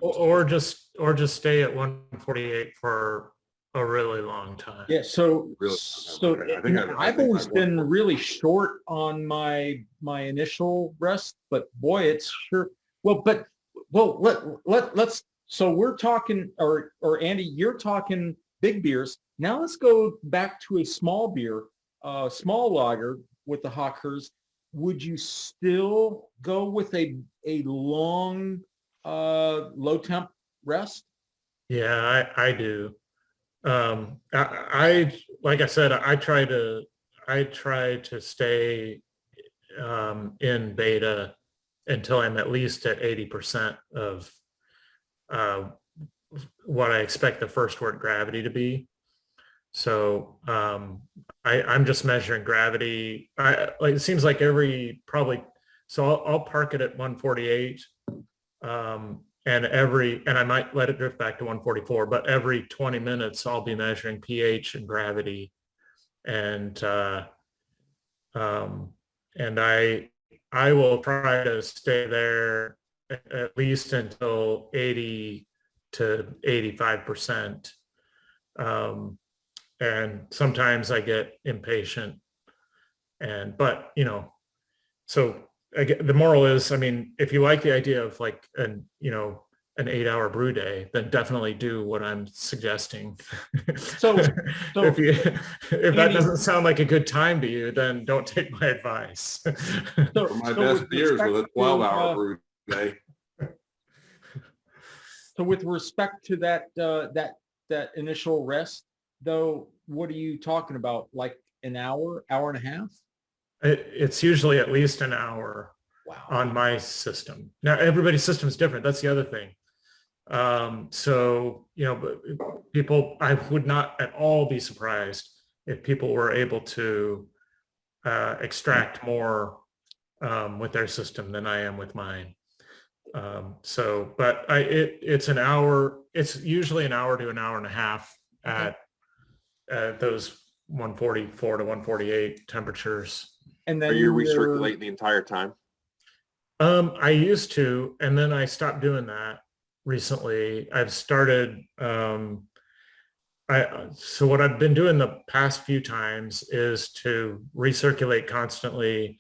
D: Or just stay at 148 for a really long time.
A: Yeah. So
C: I think
A: I've always been really short on my initial rest, but boy, it's sure. Let's. So we're talking, or Andy, you're talking big beers. Now let's go back to a small beer, small lager with the Hockers. Would you still go with a long low temp rest?
D: Yeah, I do. I like I said, I try to stay in beta until I'm at least at 80% of what I expect the first wort gravity to be. So I'm just measuring gravity. It seems like so I'll park it at 148. And I might let it drift back to 144, but every 20 minutes I'll be measuring pH and gravity, and I will try to stay there at least until 80 to 85%. And sometimes I get impatient, so again, the moral is, if you like the idea of like an 8-hour brew day, then definitely do what I'm suggesting.
A: So
D: if that doesn't sound like a good time to you, then don't take my advice.
C: My best beers with a 12-hour brew day.
A: So with respect to that initial rest, though, what are you talking about? Like an hour and a half?
D: It's usually at least an hour.
A: Wow.
D: On my system. Now, everybody's system is different. That's the other thing. People, I would not at all be surprised if people were able to extract more with their system than I am with mine. It's an hour. It's usually an hour to an hour and a half at those 144 to 148 temperatures.
F: And then are you recirculating the entire time?
D: I used to, and then I stopped doing that. recently. I've started, so what I've been doing the past few times is to recirculate constantly.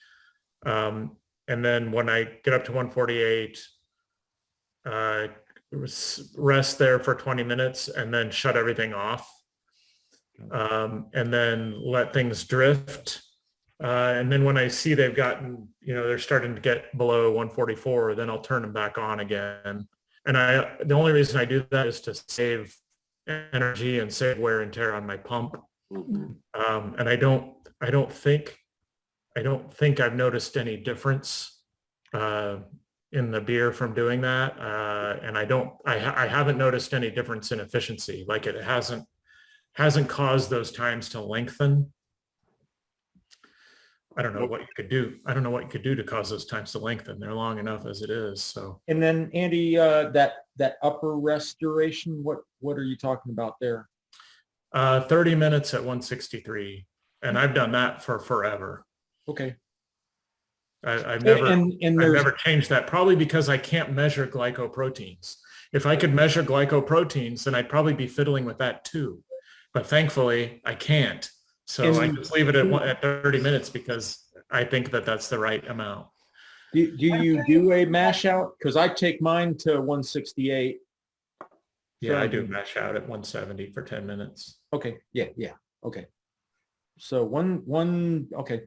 D: And then when I get up to 148, rest there for 20 minutes and then shut everything off. And then let things drift. And then when I see they've gotten, they're starting to get below 144, then I'll turn them back on again. And the only reason I do that is to save energy and save wear and tear on my pump.
F: Mhm.
D: And I don't think I've noticed any difference in the beer from doing that. And I haven't noticed any difference in efficiency. Like it hasn't caused those times to lengthen. I don't know what you could do. I don't know what you could do to cause those times to lengthen. They're long enough as it is. So.
A: And then Andy, that upper restoration, what are you talking about there?
D: 30 minutes at 163. And I've done that for forever.
A: Okay.
D: I've
A: And
D: never changed that, probably because I can't measure glycoproteins. If I could measure glycoproteins, then I'd probably be fiddling with that too. But thankfully, I can't. So I just leave it at 30 minutes because I think that that's the right amount.
A: Do you do a mash out? Because I take mine to 168.
D: Yeah, I do mash out at 170 for 10 minutes.
A: Okay. Yeah. Okay. So okay.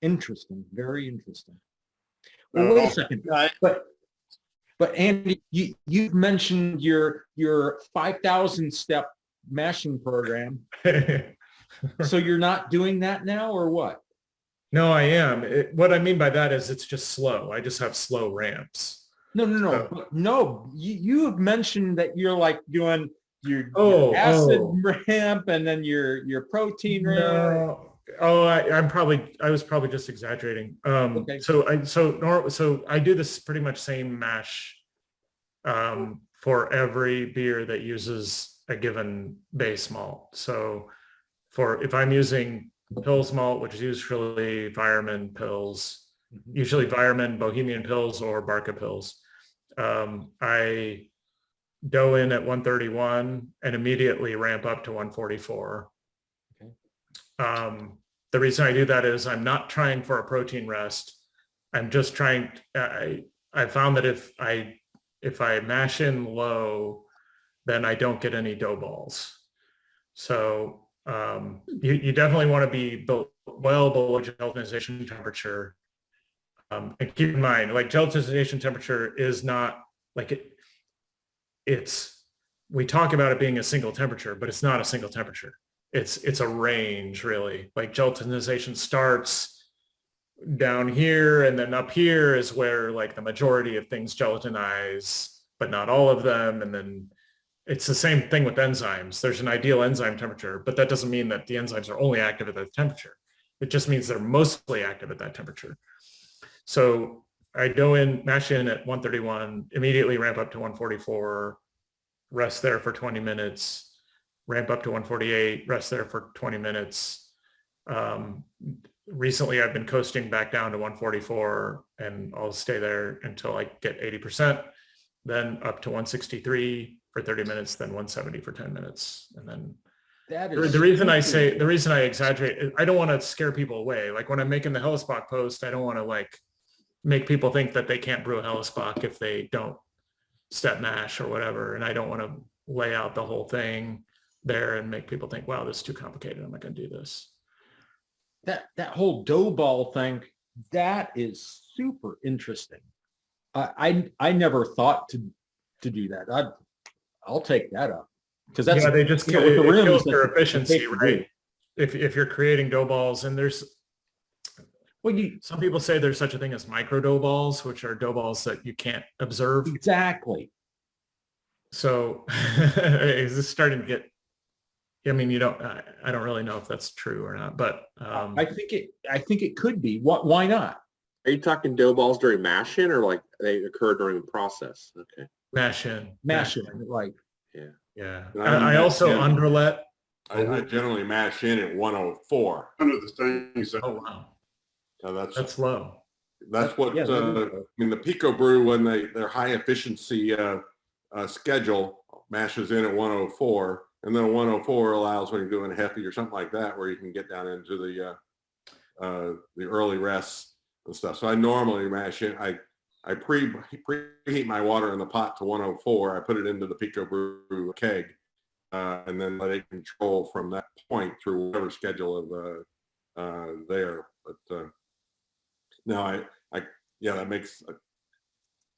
A: Interesting. Very interesting. Well, wait a second. But Andy, you've mentioned your 5,000 step mashing program. So you're not doing that now, or what?
D: No, I am. What I mean by that is it's just slow. I just have slow ramps.
A: No. You have mentioned that you're like doing your acid ramp and then your protein ramp.
D: I was probably just exaggerating.
A: Okay.
D: So I do this pretty much same mash for every beer that uses a given base malt. So if I'm using Pils malt, which is usually Fireman Pils, usually Fireman Bohemian Pils or Barca Pils, I dough in at 131 and immediately ramp up to 144. Okay. The reason I do that is I'm not trying for a protein rest. I'm just trying. I found that if I mash in low, then I don't get any dough balls. So you definitely want to be well below gelatinization temperature. And keep in mind, like gelatinization temperature is not like we talk about it being a single temperature, but it's not a single temperature. It's a range, really. Like gelatinization starts down here, and then up here is where like the majority of things gelatinize, but not all of them. And then it's the same thing with enzymes. There's an ideal enzyme temperature, but that doesn't mean that the enzymes are only active at that temperature. It just means they're mostly active at that temperature. So I go in, mash in at 131, immediately ramp up to 144, rest there for 20 minutes, ramp up to 148, rest there for 20 minutes. Recently, I've been coasting back down to 144, and I'll stay there until I get 80%, then up to 163 for 30 minutes, then 170 for 10 minutes. And then the reason I exaggerate, I don't want to scare people away. Like when I'm making the Hellesbach post, I don't want to like make people think that they can't brew a Hellesbach if they don't step mash or whatever. And I don't want to lay out the whole thing there and make people think, wow, this is too complicated. I'm not going to do this.
A: That whole dough ball thing, that is super interesting. I never thought to do that. I'll take that up because that's
D: they just kill the rims. It kills their efficiency, right? If you're creating dough balls, and there's some people say there's such a thing as micro dough balls, which are dough balls that you can't observe. Exactly. So is this starting to get? I mean, I don't really know if that's true or not, but
A: I think it could be. Why not?
F: Are you talking dough balls during mash-in, or like they occur during the process? Okay.
A: Mash in, right?
F: Yeah.
D: I also underlet.
C: I generally mash in at 104.
E: Under the things.
D: Oh wow.
C: So
D: that's low.
C: That's what I mean. The Pico Brew, when they're high efficiency schedule mashes in at 104, and then 104 allows when you're doing heavy or something like that, where you can get down into the early rests and stuff. So I normally mash in. I preheat my water in the pot to 104. I put it into the Pico Brew keg, and then let it control from that point through whatever schedule of there. But no, yeah, that makes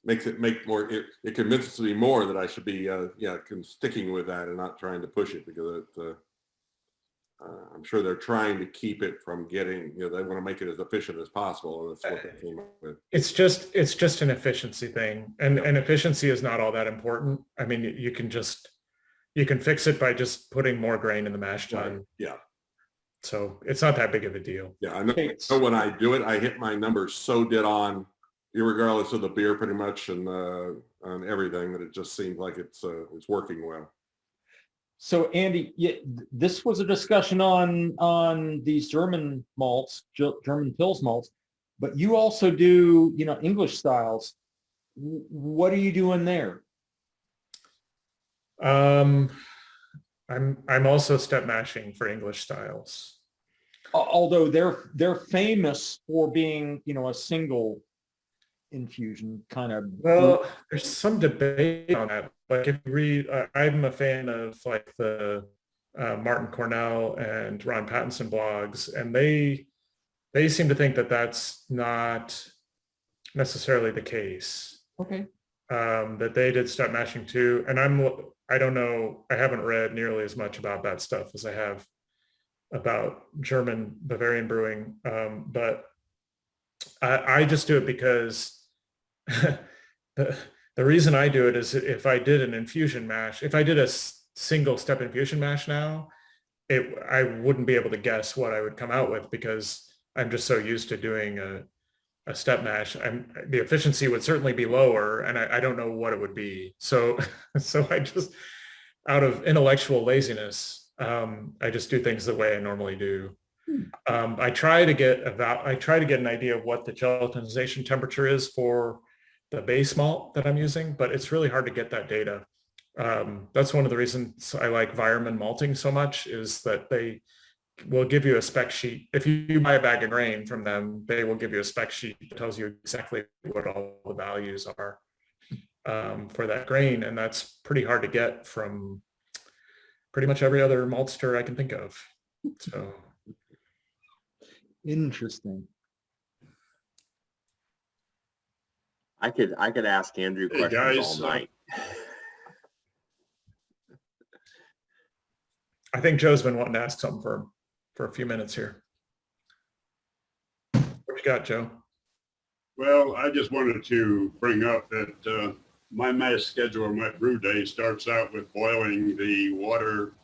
C: it make more. It convinces me more that I should be sticking with that and not trying to push it, because I'm sure they're trying to keep it from getting, they want to make it as efficient as possible, and that's what they came up with.
D: It's just an efficiency thing, and efficiency is not all that important. I mean, you can fix it by just putting more grain in the mash tun.
C: Right. Yeah.
D: So it's not that big of a deal.
C: Yeah, I know. So when I do it, I hit my numbers so dead on, regardless of the beer, pretty much, and on everything, that it just seems like it's working well.
A: So Andy, this was a discussion on these German malts, German Pils malts, but you also do, English styles. What are you doing there?
D: I'm also step mashing for English styles.
A: Although they're famous for being, a single infusion kind of.
D: Well, there's some debate on that. Like if you read, I'm a fan of like the Martin Cornell and Ron Pattinson blogs, and they seem to think that that's not necessarily the case.
A: Okay.
D: That they did step mashing too, and I don't know. I haven't read nearly as much about that stuff as I have about German Bavarian brewing, but I just do it because the reason I do it is if I did an infusion mash, if I did a single step infusion mash now, I wouldn't be able to guess what I would come out with, because I'm just so used to doing a step mash. The efficiency would certainly be lower, and I don't know what it would be. So I just, out of intellectual laziness, I just do things the way I normally do. I try to get an idea of what the gelatinization temperature is for the base malt that I'm using, but it's really hard to get that data. That's one of the reasons I like Weirmann malting so much, is that they will give you a spec sheet. If you buy a bag of grain from them, they will give you a spec sheet that tells you exactly what all the values are for that grain, and that's pretty hard to get from pretty much every other maltster I can think of. So
A: interesting.
F: I could ask Andrew questions all night.
D: I think Joe's been wanting to ask something for a few minutes here. What you got, Joe?
H: Well, I just wanted to bring up that my mash schedule or my brew day starts out with boiling the water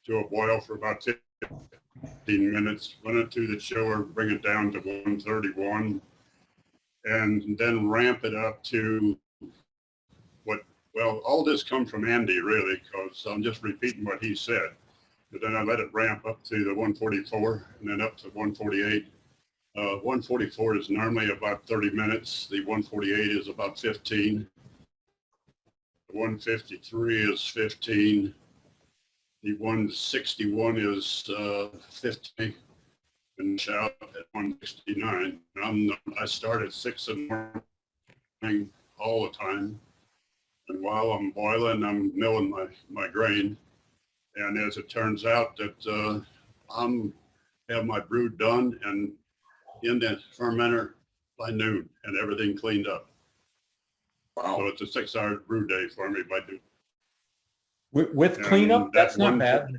H: to a boil for about 15 minutes, run it through the chiller, bring it down to 131, and then ramp it up to all this comes from Andy, really, because I'm just repeating what he said. But then I let it ramp up to the 144 and then up to 148. 144 is normally about 30 minutes. The 148 is about 15. The 153 is 15. The 161 is 50. And out at 169. I start at 6 in the morning all the time. And while I'm boiling, I'm milling my grain. And as it turns out that I'm have my brew done and in the fermenter by noon and everything cleaned up.
B: Wow.
H: So it's a 6-hour brew day for me by noon.
A: With cleanup, that's not bad.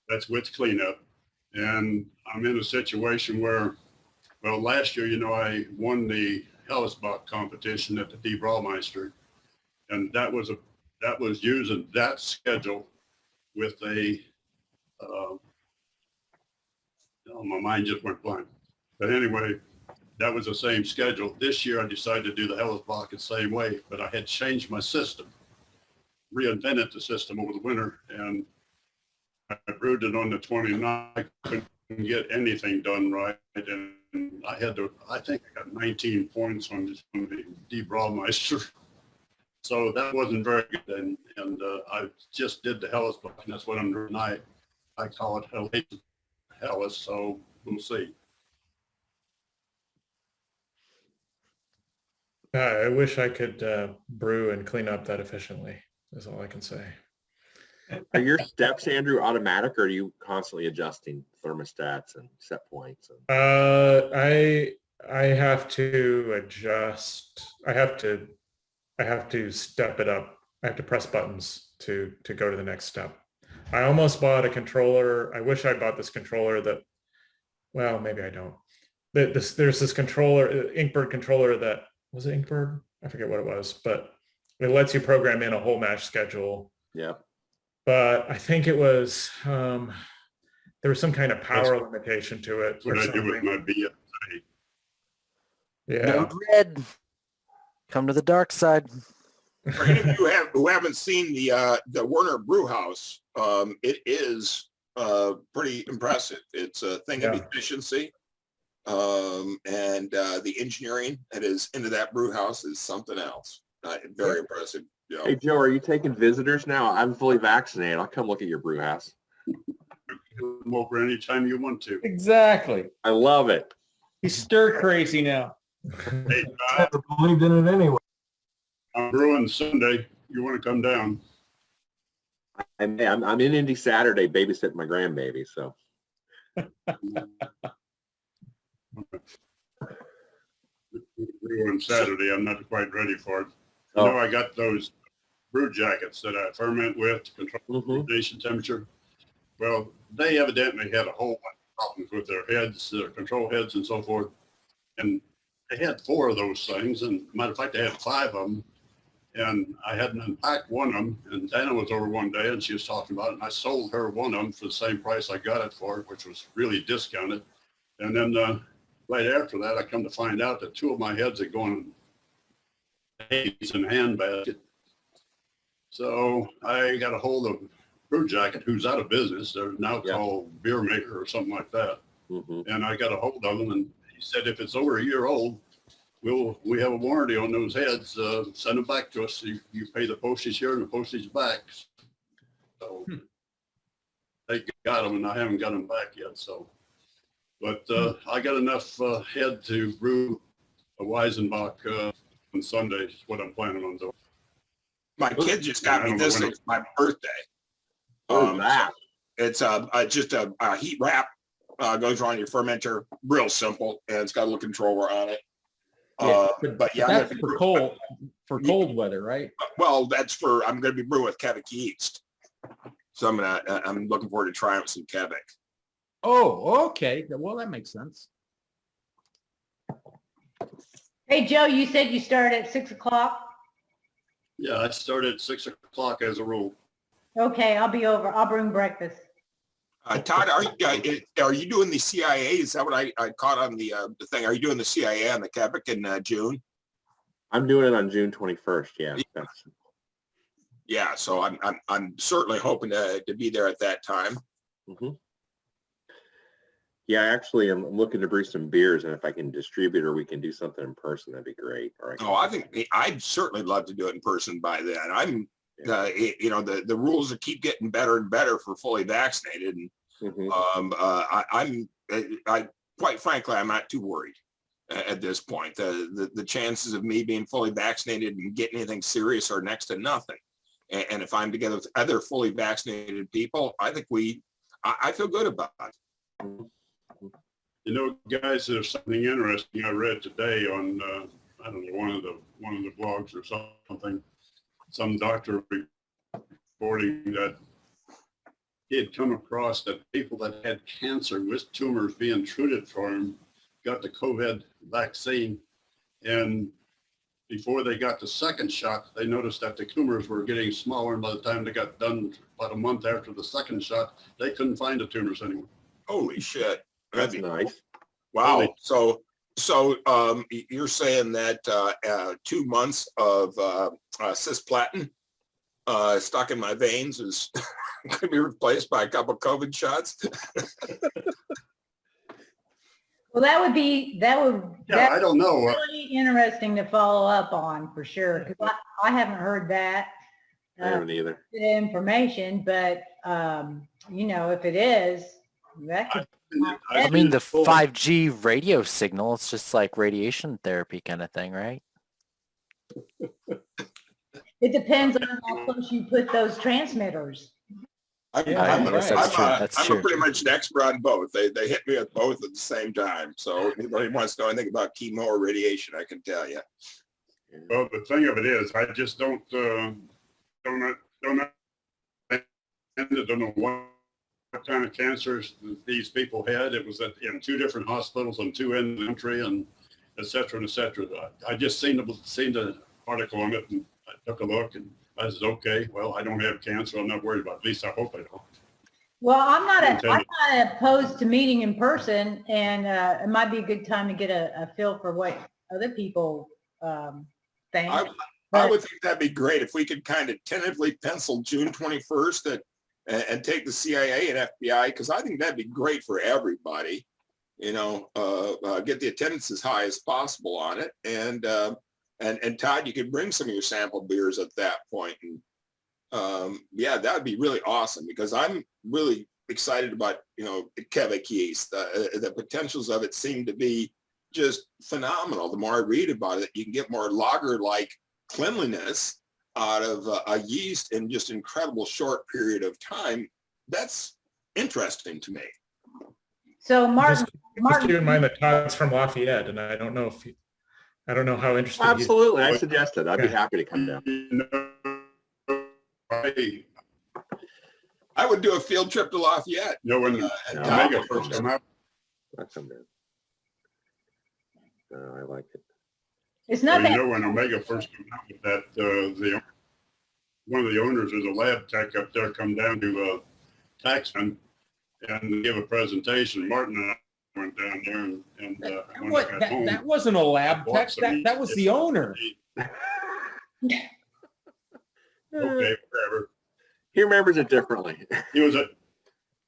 H: That's with cleanup. And I'm in a situation where, well, last year, I won the Bock competition at the Die Braumeister, and that was using that schedule with a my mind just went blank. But anyway, that was the same schedule. This year I decided to do the Bock the same way, but I had changed my system, reinvented the system over the winter, and I brewed it on the 29th. I couldn't get anything done right, and I think I got 19 points on the Die Braumeister. So that wasn't very good. And I just did the Hellas book, and that's what I'm doing tonight. I call it Hellas, so we'll see.
D: I wish I could brew and clean up that efficiently, is all I can say.
F: Are your steps, Andrew, automatic, or are you constantly adjusting thermostats and set points?
D: I have to adjust. I have to step it up. I have to press buttons to go to the next step. I almost bought a controller. I wish I bought this controller that, well, maybe I don't. There's this controller, Inkbird controller that, was it Inkbird? I forget what it was, but it lets you program in a whole match schedule.
F: Yeah.
D: But I think it was, there was some kind of power limitation to it.
H: That's what I do with my BF.
D: Yeah.
G: No dread. Come to the dark side.
B: For any of you who haven't seen the Werner Brew House, it is pretty impressive. It's a thing of efficiency, and the engineering that is into that brew house is something else. Very impressive. Yeah.
F: Hey, Joe, are you taking visitors now? I'm fully vaccinated. I'll come look at your brew house.
H: Come over anytime you want to.
A: Exactly.
F: I love it.
A: He's stir crazy now.
H: Hey,
E: Never believed in it anyway.
H: I'm brewing Sunday. You want to come down?
F: I'm in Indy Saturday babysitting my grandbaby, so.
H: Brewing Saturday. I'm not quite ready for it.
F: Oh.
H: You know, I got those brew jackets that I ferment with to control fermentation temperature. Well, they evidently had a whole bunch of problems with their heads, their control heads and so forth. And they had 4 of those things. And matter of fact, they had 5 of them. And I hadn't unpacked one of them. And Dana was over one day and she was talking about it. And I sold her one of them for the same price I got it for, which was really discounted. And then right after that, I come to find out that 2 of my heads are going in a handbasket. So I got a hold of Brew Jacket, who's out of business. They're now called Beer Maker or something like that. And I got a hold of him and he said, if it's over a year old, we have a warranty on those heads. Send them back to us. You pay the postage here and the postage back. So they got them and I haven't got them back yet. So, but I got enough head to brew a Weizenbach on Sunday is what I'm planning on doing.
B: My kid just got me this. It's my birthday. It's just a heat wrap. Goes around your fermenter. Real simple, and it's got a little controller on it. But yeah,
A: that's for cold weather, right?
B: Well, I'm going to be brewing with Quebec yeast, so I'm looking forward to trying with some Quebec.
A: Oh, okay. Well, that makes sense.
I: Hey, Joe, you said you start at 6 o'clock?
H: Yeah, I start at 6 o'clock as a rule.
I: Okay, I'll be over. I'll bring breakfast.
B: Todd, are you doing the CIA? Is that what I caught on the thing? Are you doing the CIA on the Quebec in June?
F: I'm doing it on June 21st. Yeah.
B: Yeah. So I'm certainly hoping to be there at that time.
F: Yeah, actually, I'm looking to brew some beers, and if I can distribute or we can do something in person, that'd be great.
B: I think I'd certainly love to do it in person by then. I'm, the rules that keep getting better and better for fully vaccinated, and I quite frankly, I'm not too worried at this point. The chances of me being fully vaccinated and getting anything serious are next to nothing. And if I'm together with other fully vaccinated people, I think I feel good about it.
H: You know, guys, there's something interesting I read today on, I don't know, one of the blogs or something. Some doctor reporting that he had come across that people that had cancer with tumors being treated for him got the COVID vaccine. And before they got the second shot, they noticed that the tumors were getting smaller. And by the time they got done about a month after the second shot, they couldn't find the tumors anymore.
B: Holy shit.
F: That's nice.
B: Wow. So you're saying that 2 months of cisplatin stuck in my veins is going to be replaced by a couple of COVID shots?
I: Well, that would
H: I don't know.
I: really interesting to follow up on for sure. I haven't heard that.
F: I haven't either.
I: Information, but if it is, that could.
G: I mean, the 5G radio signal, it's just like radiation therapy kind of thing, right?
I: It depends on how close you put those transmitters.
B: I'm pretty much an expert on both. They hit me with both at the same time. So anybody wants to know anything about chemo or radiation, I can tell you.
H: Well, the thing of it is, I just don't know what kind of cancers these people had. It was in 2 different hospitals on 2 ends of the country, and et cetera, and et cetera. I just seen the article on it, and I took a look, and I said, okay, well, I don't have cancer. I'm not worried about it. At least I hope I don't.
I: Well, I'm not opposed to meeting in person, and it might be a good time to get a feel for what other people think.
B: I would think that'd be great if we could kind of tentatively pencil June 21st and take the CIA and FBI, because I think that'd be great for everybody. Get the attendance as high as possible on it, and Todd, you could bring some of your sample beers at that point, and that would be really awesome, because I'm really excited about Quebec yeast. The potentials of it seem to be just phenomenal. The more I read about it, you can get more lager-like cleanliness out of a yeast in just incredible short period of time. That's interesting to me.
I: So Martin,
D: Just keep in mind that Todd's from Lafayette, and I don't know how interested.
F: Absolutely, I suggested. I'd be happy to come down.
B: I would do a field trip to Lafayette.
H: When Omega first came out.
F: I'd come down. I like it.
I: it's not that.
H: When Omega first came out with that, one of the owners is a lab tech up there, come down to Taxman and give a presentation. Martin and I went down there, and when I got home,
A: that wasn't a lab tech. That was the owner.
H: Okay, whatever.
F: He remembers it differently.
H: He was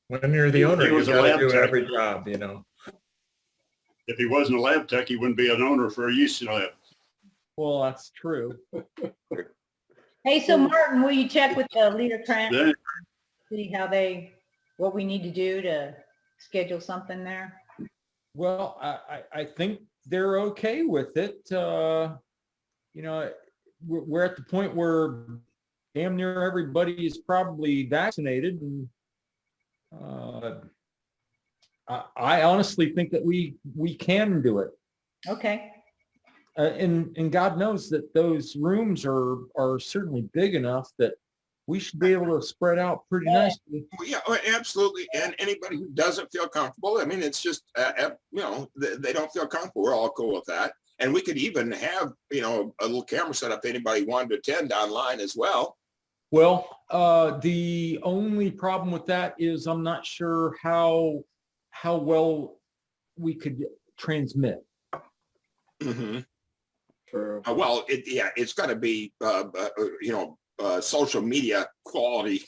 D: When you're the owner,
H: He
D: you
H: was a
D: gotta
H: lab
D: do
H: tech.
D: every job,
H: if he wasn't a lab tech, he wouldn't be an owner for a yeast lab.
A: Well, that's true.
I: Hey, so Martin, will you check with the leader trans,
H: Then
I: see what we need to do to schedule something there?
A: Well, I think they're okay with it. We're at the point where damn near everybody is probably vaccinated, and I honestly think that we can do it.
I: Okay.
A: And God knows that those rooms are certainly big enough that we should be able to spread out pretty nicely.
B: Yeah, absolutely. And anybody who doesn't feel comfortable, I mean, it's just, they don't feel comfortable. We're all cool with that. And we could even have, a little camera set up if anybody wanted to attend online as well.
A: Well, the only problem with that is I'm not sure how well we could transmit.
B: Mm-hmm. Well, it's got to be, social media quality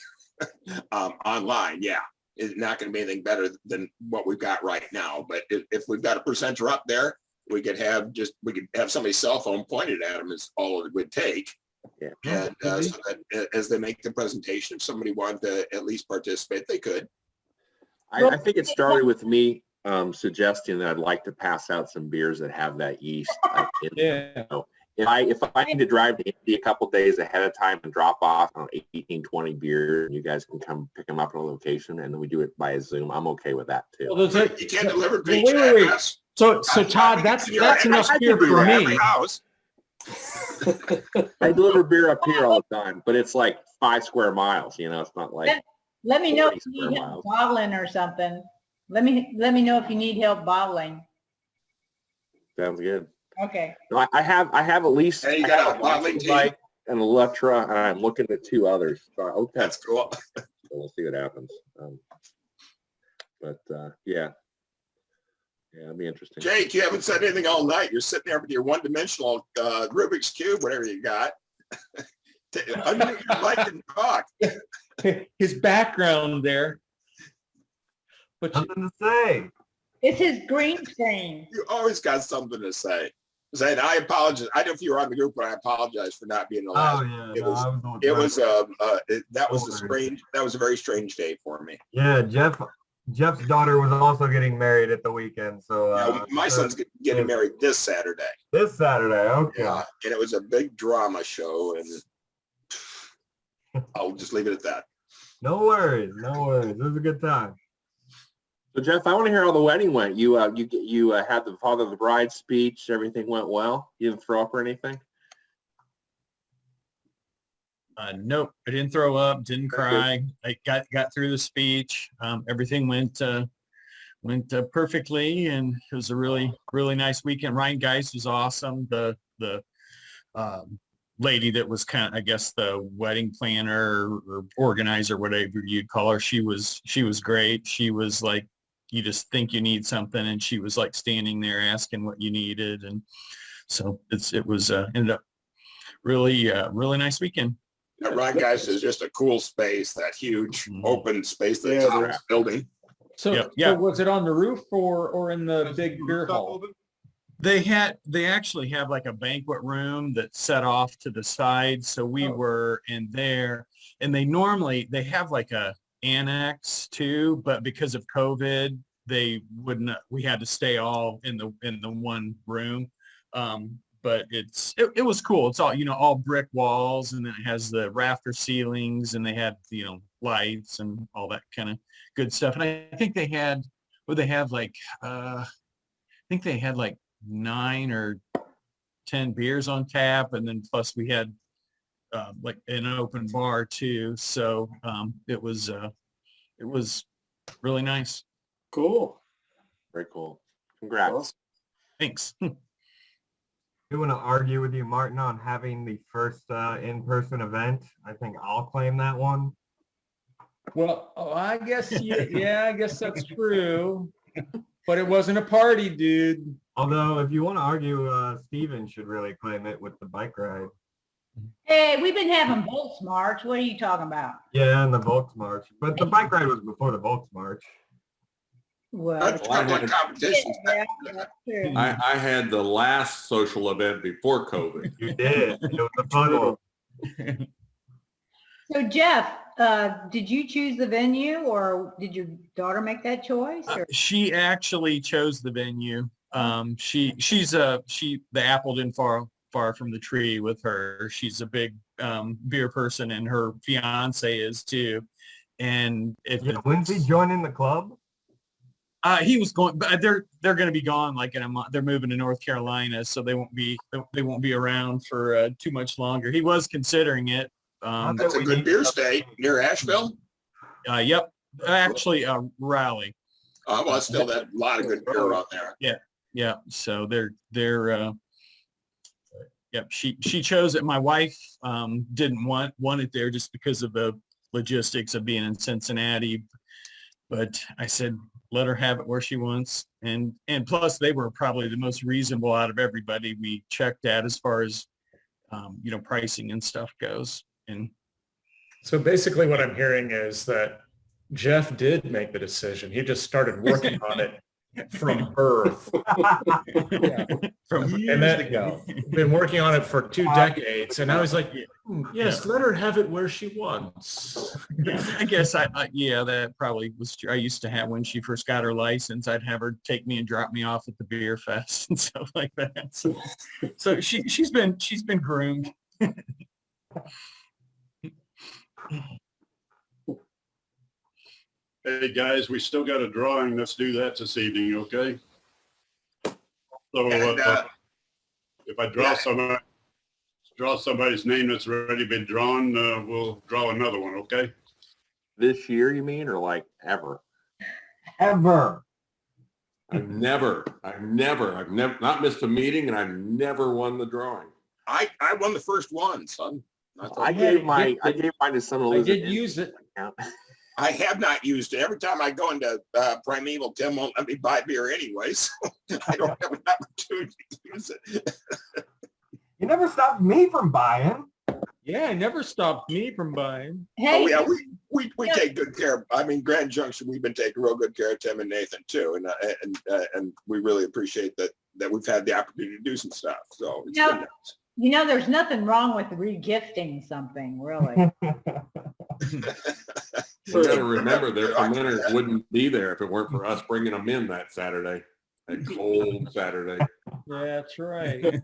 B: online. Yeah, it's not going to be anything better than what we've got right now. But if we've got a presenter up there, we could have somebody's cell phone pointed at them is all it would take.
F: Yeah.
B: And so that as they make the presentation, if somebody wanted to at least participate, they could.
F: I think it started with me suggesting that I'd like to pass out some beers that have that yeast.
A: Yeah.
F: If I need to drive to Indy a couple days ahead of time and drop off 18, 20 beers, and you guys can come pick them up at a location, and then we do it via Zoom, I'm okay with that too.
A: Well,
B: You can't deliver to
A: wait,
B: each
A: wait.
B: address.
A: So Todd, that's enough beer for me.
B: House.
F: I deliver beer up here all the time, but it's like 5 square miles. It's not like.
I: Let me know if
F: 40
I: you
F: square
I: need help
F: miles.
I: bottling or something. Let me know if you need help bottling.
F: Sounds good.
I: Okay.
F: No, I have at least
B: Hey, you
F: I
B: got
F: have
B: a bottling team?
F: Bike and Electra, and I'm looking at 2 others. So I hope
B: That's cool.
F: So we'll see what happens. Yeah, it'll be interesting.
B: Jake, you haven't said anything all night. You're sitting there with your one-dimensional Rubik's Cube, whatever you got. Unmute your mic and talk.
A: His background there. But
E: Nothing to say.
I: It's his green screen.
B: You always got something to say. Zane, I apologize. I don't know if you were on the group, but I apologize for not being the last.
J: Oh yeah,
B: It was, that was a very strange day for me.
J: Yeah, Jeff's daughter was also getting married at the weekend, so
B: My son's getting married this Saturday.
J: this Saturday. Okay.
B: Yeah, and it was a big drama show, and I'll just leave it at that.
J: No worries, no worries. It was a good time.
F: So Jeff, I want to hear how the wedding went. You had the father of the bride speech. Everything went well. You didn't throw up or anything?
K: Nope, I didn't throw up, didn't cry. I got through the speech. Everything went perfectly, and it was a really nice weekend. Ryan Geis was awesome. The lady that was kind of, I guess, the wedding planner or organizer, whatever you'd call her, she was great. She was like, you just think you need something, and she was like standing there asking what you needed, and so it was ended up really nice weekend.
B: That Ryan Geis is just a cool space, that huge open space that they're building.
A: So,
K: Yeah.
A: so was it on the roof or in the big beer hall?
K: They actually have like a banquet room that's set off to the side. So we were in there, and they have like a annex too, but because of COVID, we had to stay all in the one room. But it was cool. It's all, all brick walls, and then it has the rafter ceilings, and they had, lights and all that kind of good stuff. And I think they had, I think they had like 9 or 10 beers on tap. And then plus we had like an open bar too. So it was really nice.
F: Cool. Very cool. Congrats.
K: Thanks.
J: I want to argue with you, Martin, on having the first in-person event. I think I'll claim that one.
A: Well, I guess, yeah, I guess that's true. But it wasn't a party, dude.
J: Although, if you want to argue, Steven should really claim it with the bike ride.
I: Hey, we've been having Bolts March. What are you talking about?
J: Yeah, and the Volks March. But the bike ride was before the Volks March.
I: Well,
B: That's like competitions.
I: yeah, that's true.
C: I had the last social event before COVID.
J: You did. It was a fun one.
I: So Jeff, did you choose the venue, or did your daughter make that choice? Or?
K: She actually chose the venue. The apple didn't fall far from the tree with her. She's a big beer person, and her fiance is too. And
J: when's he joining the club?
K: He was going, but they're going to be gone like in a month. They're moving to North Carolina, so they won't be around for too much longer. He was considering it.
B: That's a good beer state near Asheville.
K: Yep, actually, Raleigh.
B: Well, still that a lot of good beer out there.
K: Yeah. So they're yep. She chose it. My wife didn't want it there just because of the logistics of being in Cincinnati, but I said, let her have it where she wants. And plus they were probably the most reasonable out of everybody we checked at as far as, pricing and stuff goes. And
D: So basically what I'm hearing is that Jeff did make the decision. He just started working on it from birth.
A: From
D: And
A: years
D: that,
A: ago.
D: been working on it for 2 decades. And I was like, yes, let her have it where she wants.
K: I guess that probably was true. I used to have, when she first got her license, I'd have her take me and drop me off at the beer fest and stuff like that. So she's been groomed.
H: Hey, guys, we still got a drawing. Let's do that this evening, okay? So
B: And,
H: if I draw somebody's name that's already been drawn, we'll draw another one, okay?
F: This year, you mean, or like ever?
J: Ever.
C: I've never not missed a meeting, and I've never won the drawing.
B: I won the first one, son.
F: I gave mine to someone.
A: I did use it.
B: I have not used it. Every time I go into Primeval, Tim won't let me buy beer anyway, so I don't have an opportunity to use it.
J: You never stopped me from buying.
A: Yeah, it never stopped me from buying.
I: Hey,
B: Oh, yeah, we
I: Yeah.
B: take good care. I mean, Grand Junction, we've been taking real good care of Tim and Nathan too. And we really appreciate that we've had the opportunity to do some stuff. So it's
I: Yeah.
B: been
I: you know, there's nothing wrong with regifting something, really.
C: You got to remember their fermenters wouldn't be there if it weren't for us bringing them in that Saturday, that cold Saturday.
A: That's right.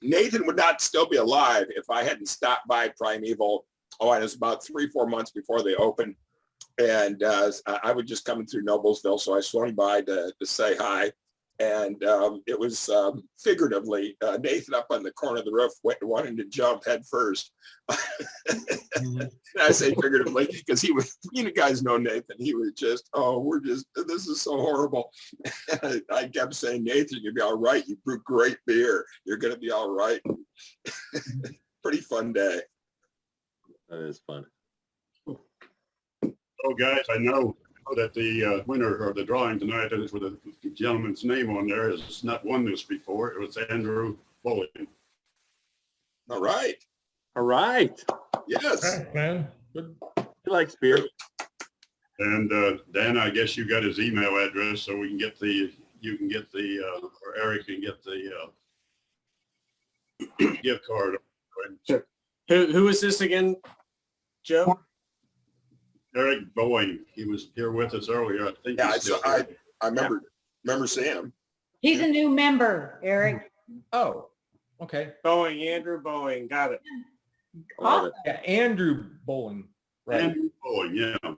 B: Nathan would not still be alive if I hadn't stopped by Primeval. Oh, and it was about 3-4 months before they opened. And I was just coming through Noblesville, so I swung by to say hi. And it was figuratively Nathan up on the corner of the roof wanting to jump head first. And I say figuratively because he was, you guys know Nathan. He was just, this is so horrible. And I kept saying, Nathan, you'll be all right. You brew great beer. You're going to be all right. Pretty fun day.
F: That is fun.
H: Oh, guys, I know that the winner of the drawing tonight is with a gentleman's name on there has not won this before. It was Andrew Bowling.
B: All right.
F: All right.
B: Yes.
D: All right, man. Good.
F: He likes beer.
H: And Dan, I guess you got his email address so we can get or Eric can get the gift card.
K: Who is this again, Joe?
H: Eric Boeing, he was here with us earlier. I think.
B: Yeah,
H: he's still
B: I
H: here.
B: remember seeing him.
I: He's a new member, Eric.
A: Oh, okay.
K: Boeing, Andrew Boeing, got it.
F: I love it.
A: Yeah, Andrew Bowling. Right.
H: Andrew Boeing, yeah.
I: All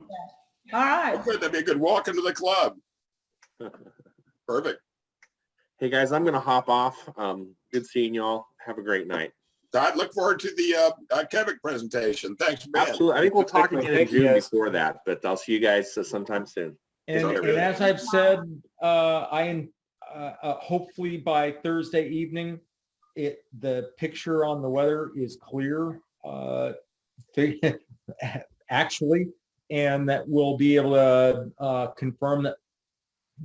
I: right.
B: Okay, that'd be a good walk into the club. Perfect.
F: Hey guys, I'm gonna hop off. Good seeing y'all. Have a great night.
B: Todd, look forward to the Quebec presentation. Thanks for being.
F: Absolutely. I think we'll talk again in
K: Thank you,
F: June
K: guys.
F: before that, but I'll see you guys sometime soon.
A: And as I've said, hopefully by Thursday evening, the picture on the weather is clear, actually, and that we'll be able to confirm that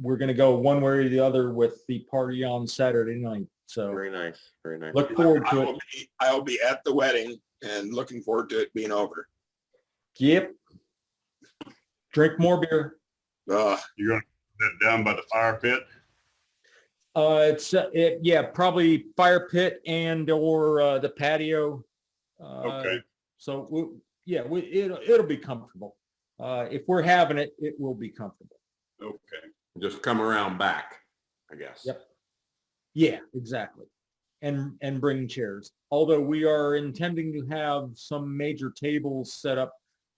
A: we're going to go one way or the other with the party on Saturday night. So
F: Very nice. Very nice.
A: look forward to it.
B: I will be at the wedding and looking forward to it being over.
A: Yep. Drink more beer.
H: You're gonna put that down by the fire pit?
A: Yeah, probably fire pit and or the patio.
H: Okay.
A: So it'll be comfortable. If we're having it, it will be comfortable.
H: Okay.
C: Just come around back, I guess.
A: Yep. Yeah, exactly. And bring chairs. Although we are intending to have some major tables set up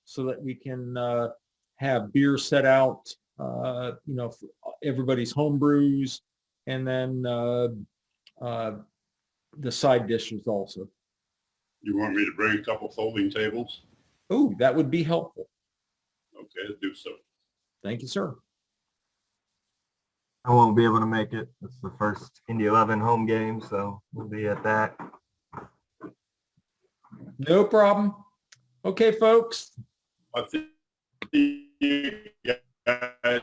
A: so that we can have beer set out, for everybody's home brews, and then the side dishes also.
H: You want me to bring a couple folding tables?
A: Oh, that would be helpful.
H: Okay, let's do so.
A: Thank you, sir.
J: I won't be able to make it. It's the first Indy 11 home game, so we'll be at that.
A: No problem. Okay, folks.
H: I think you guys.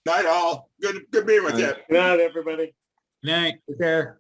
B: Night all. Good being with you.
K: Good night, everybody.
A: Night. Take care.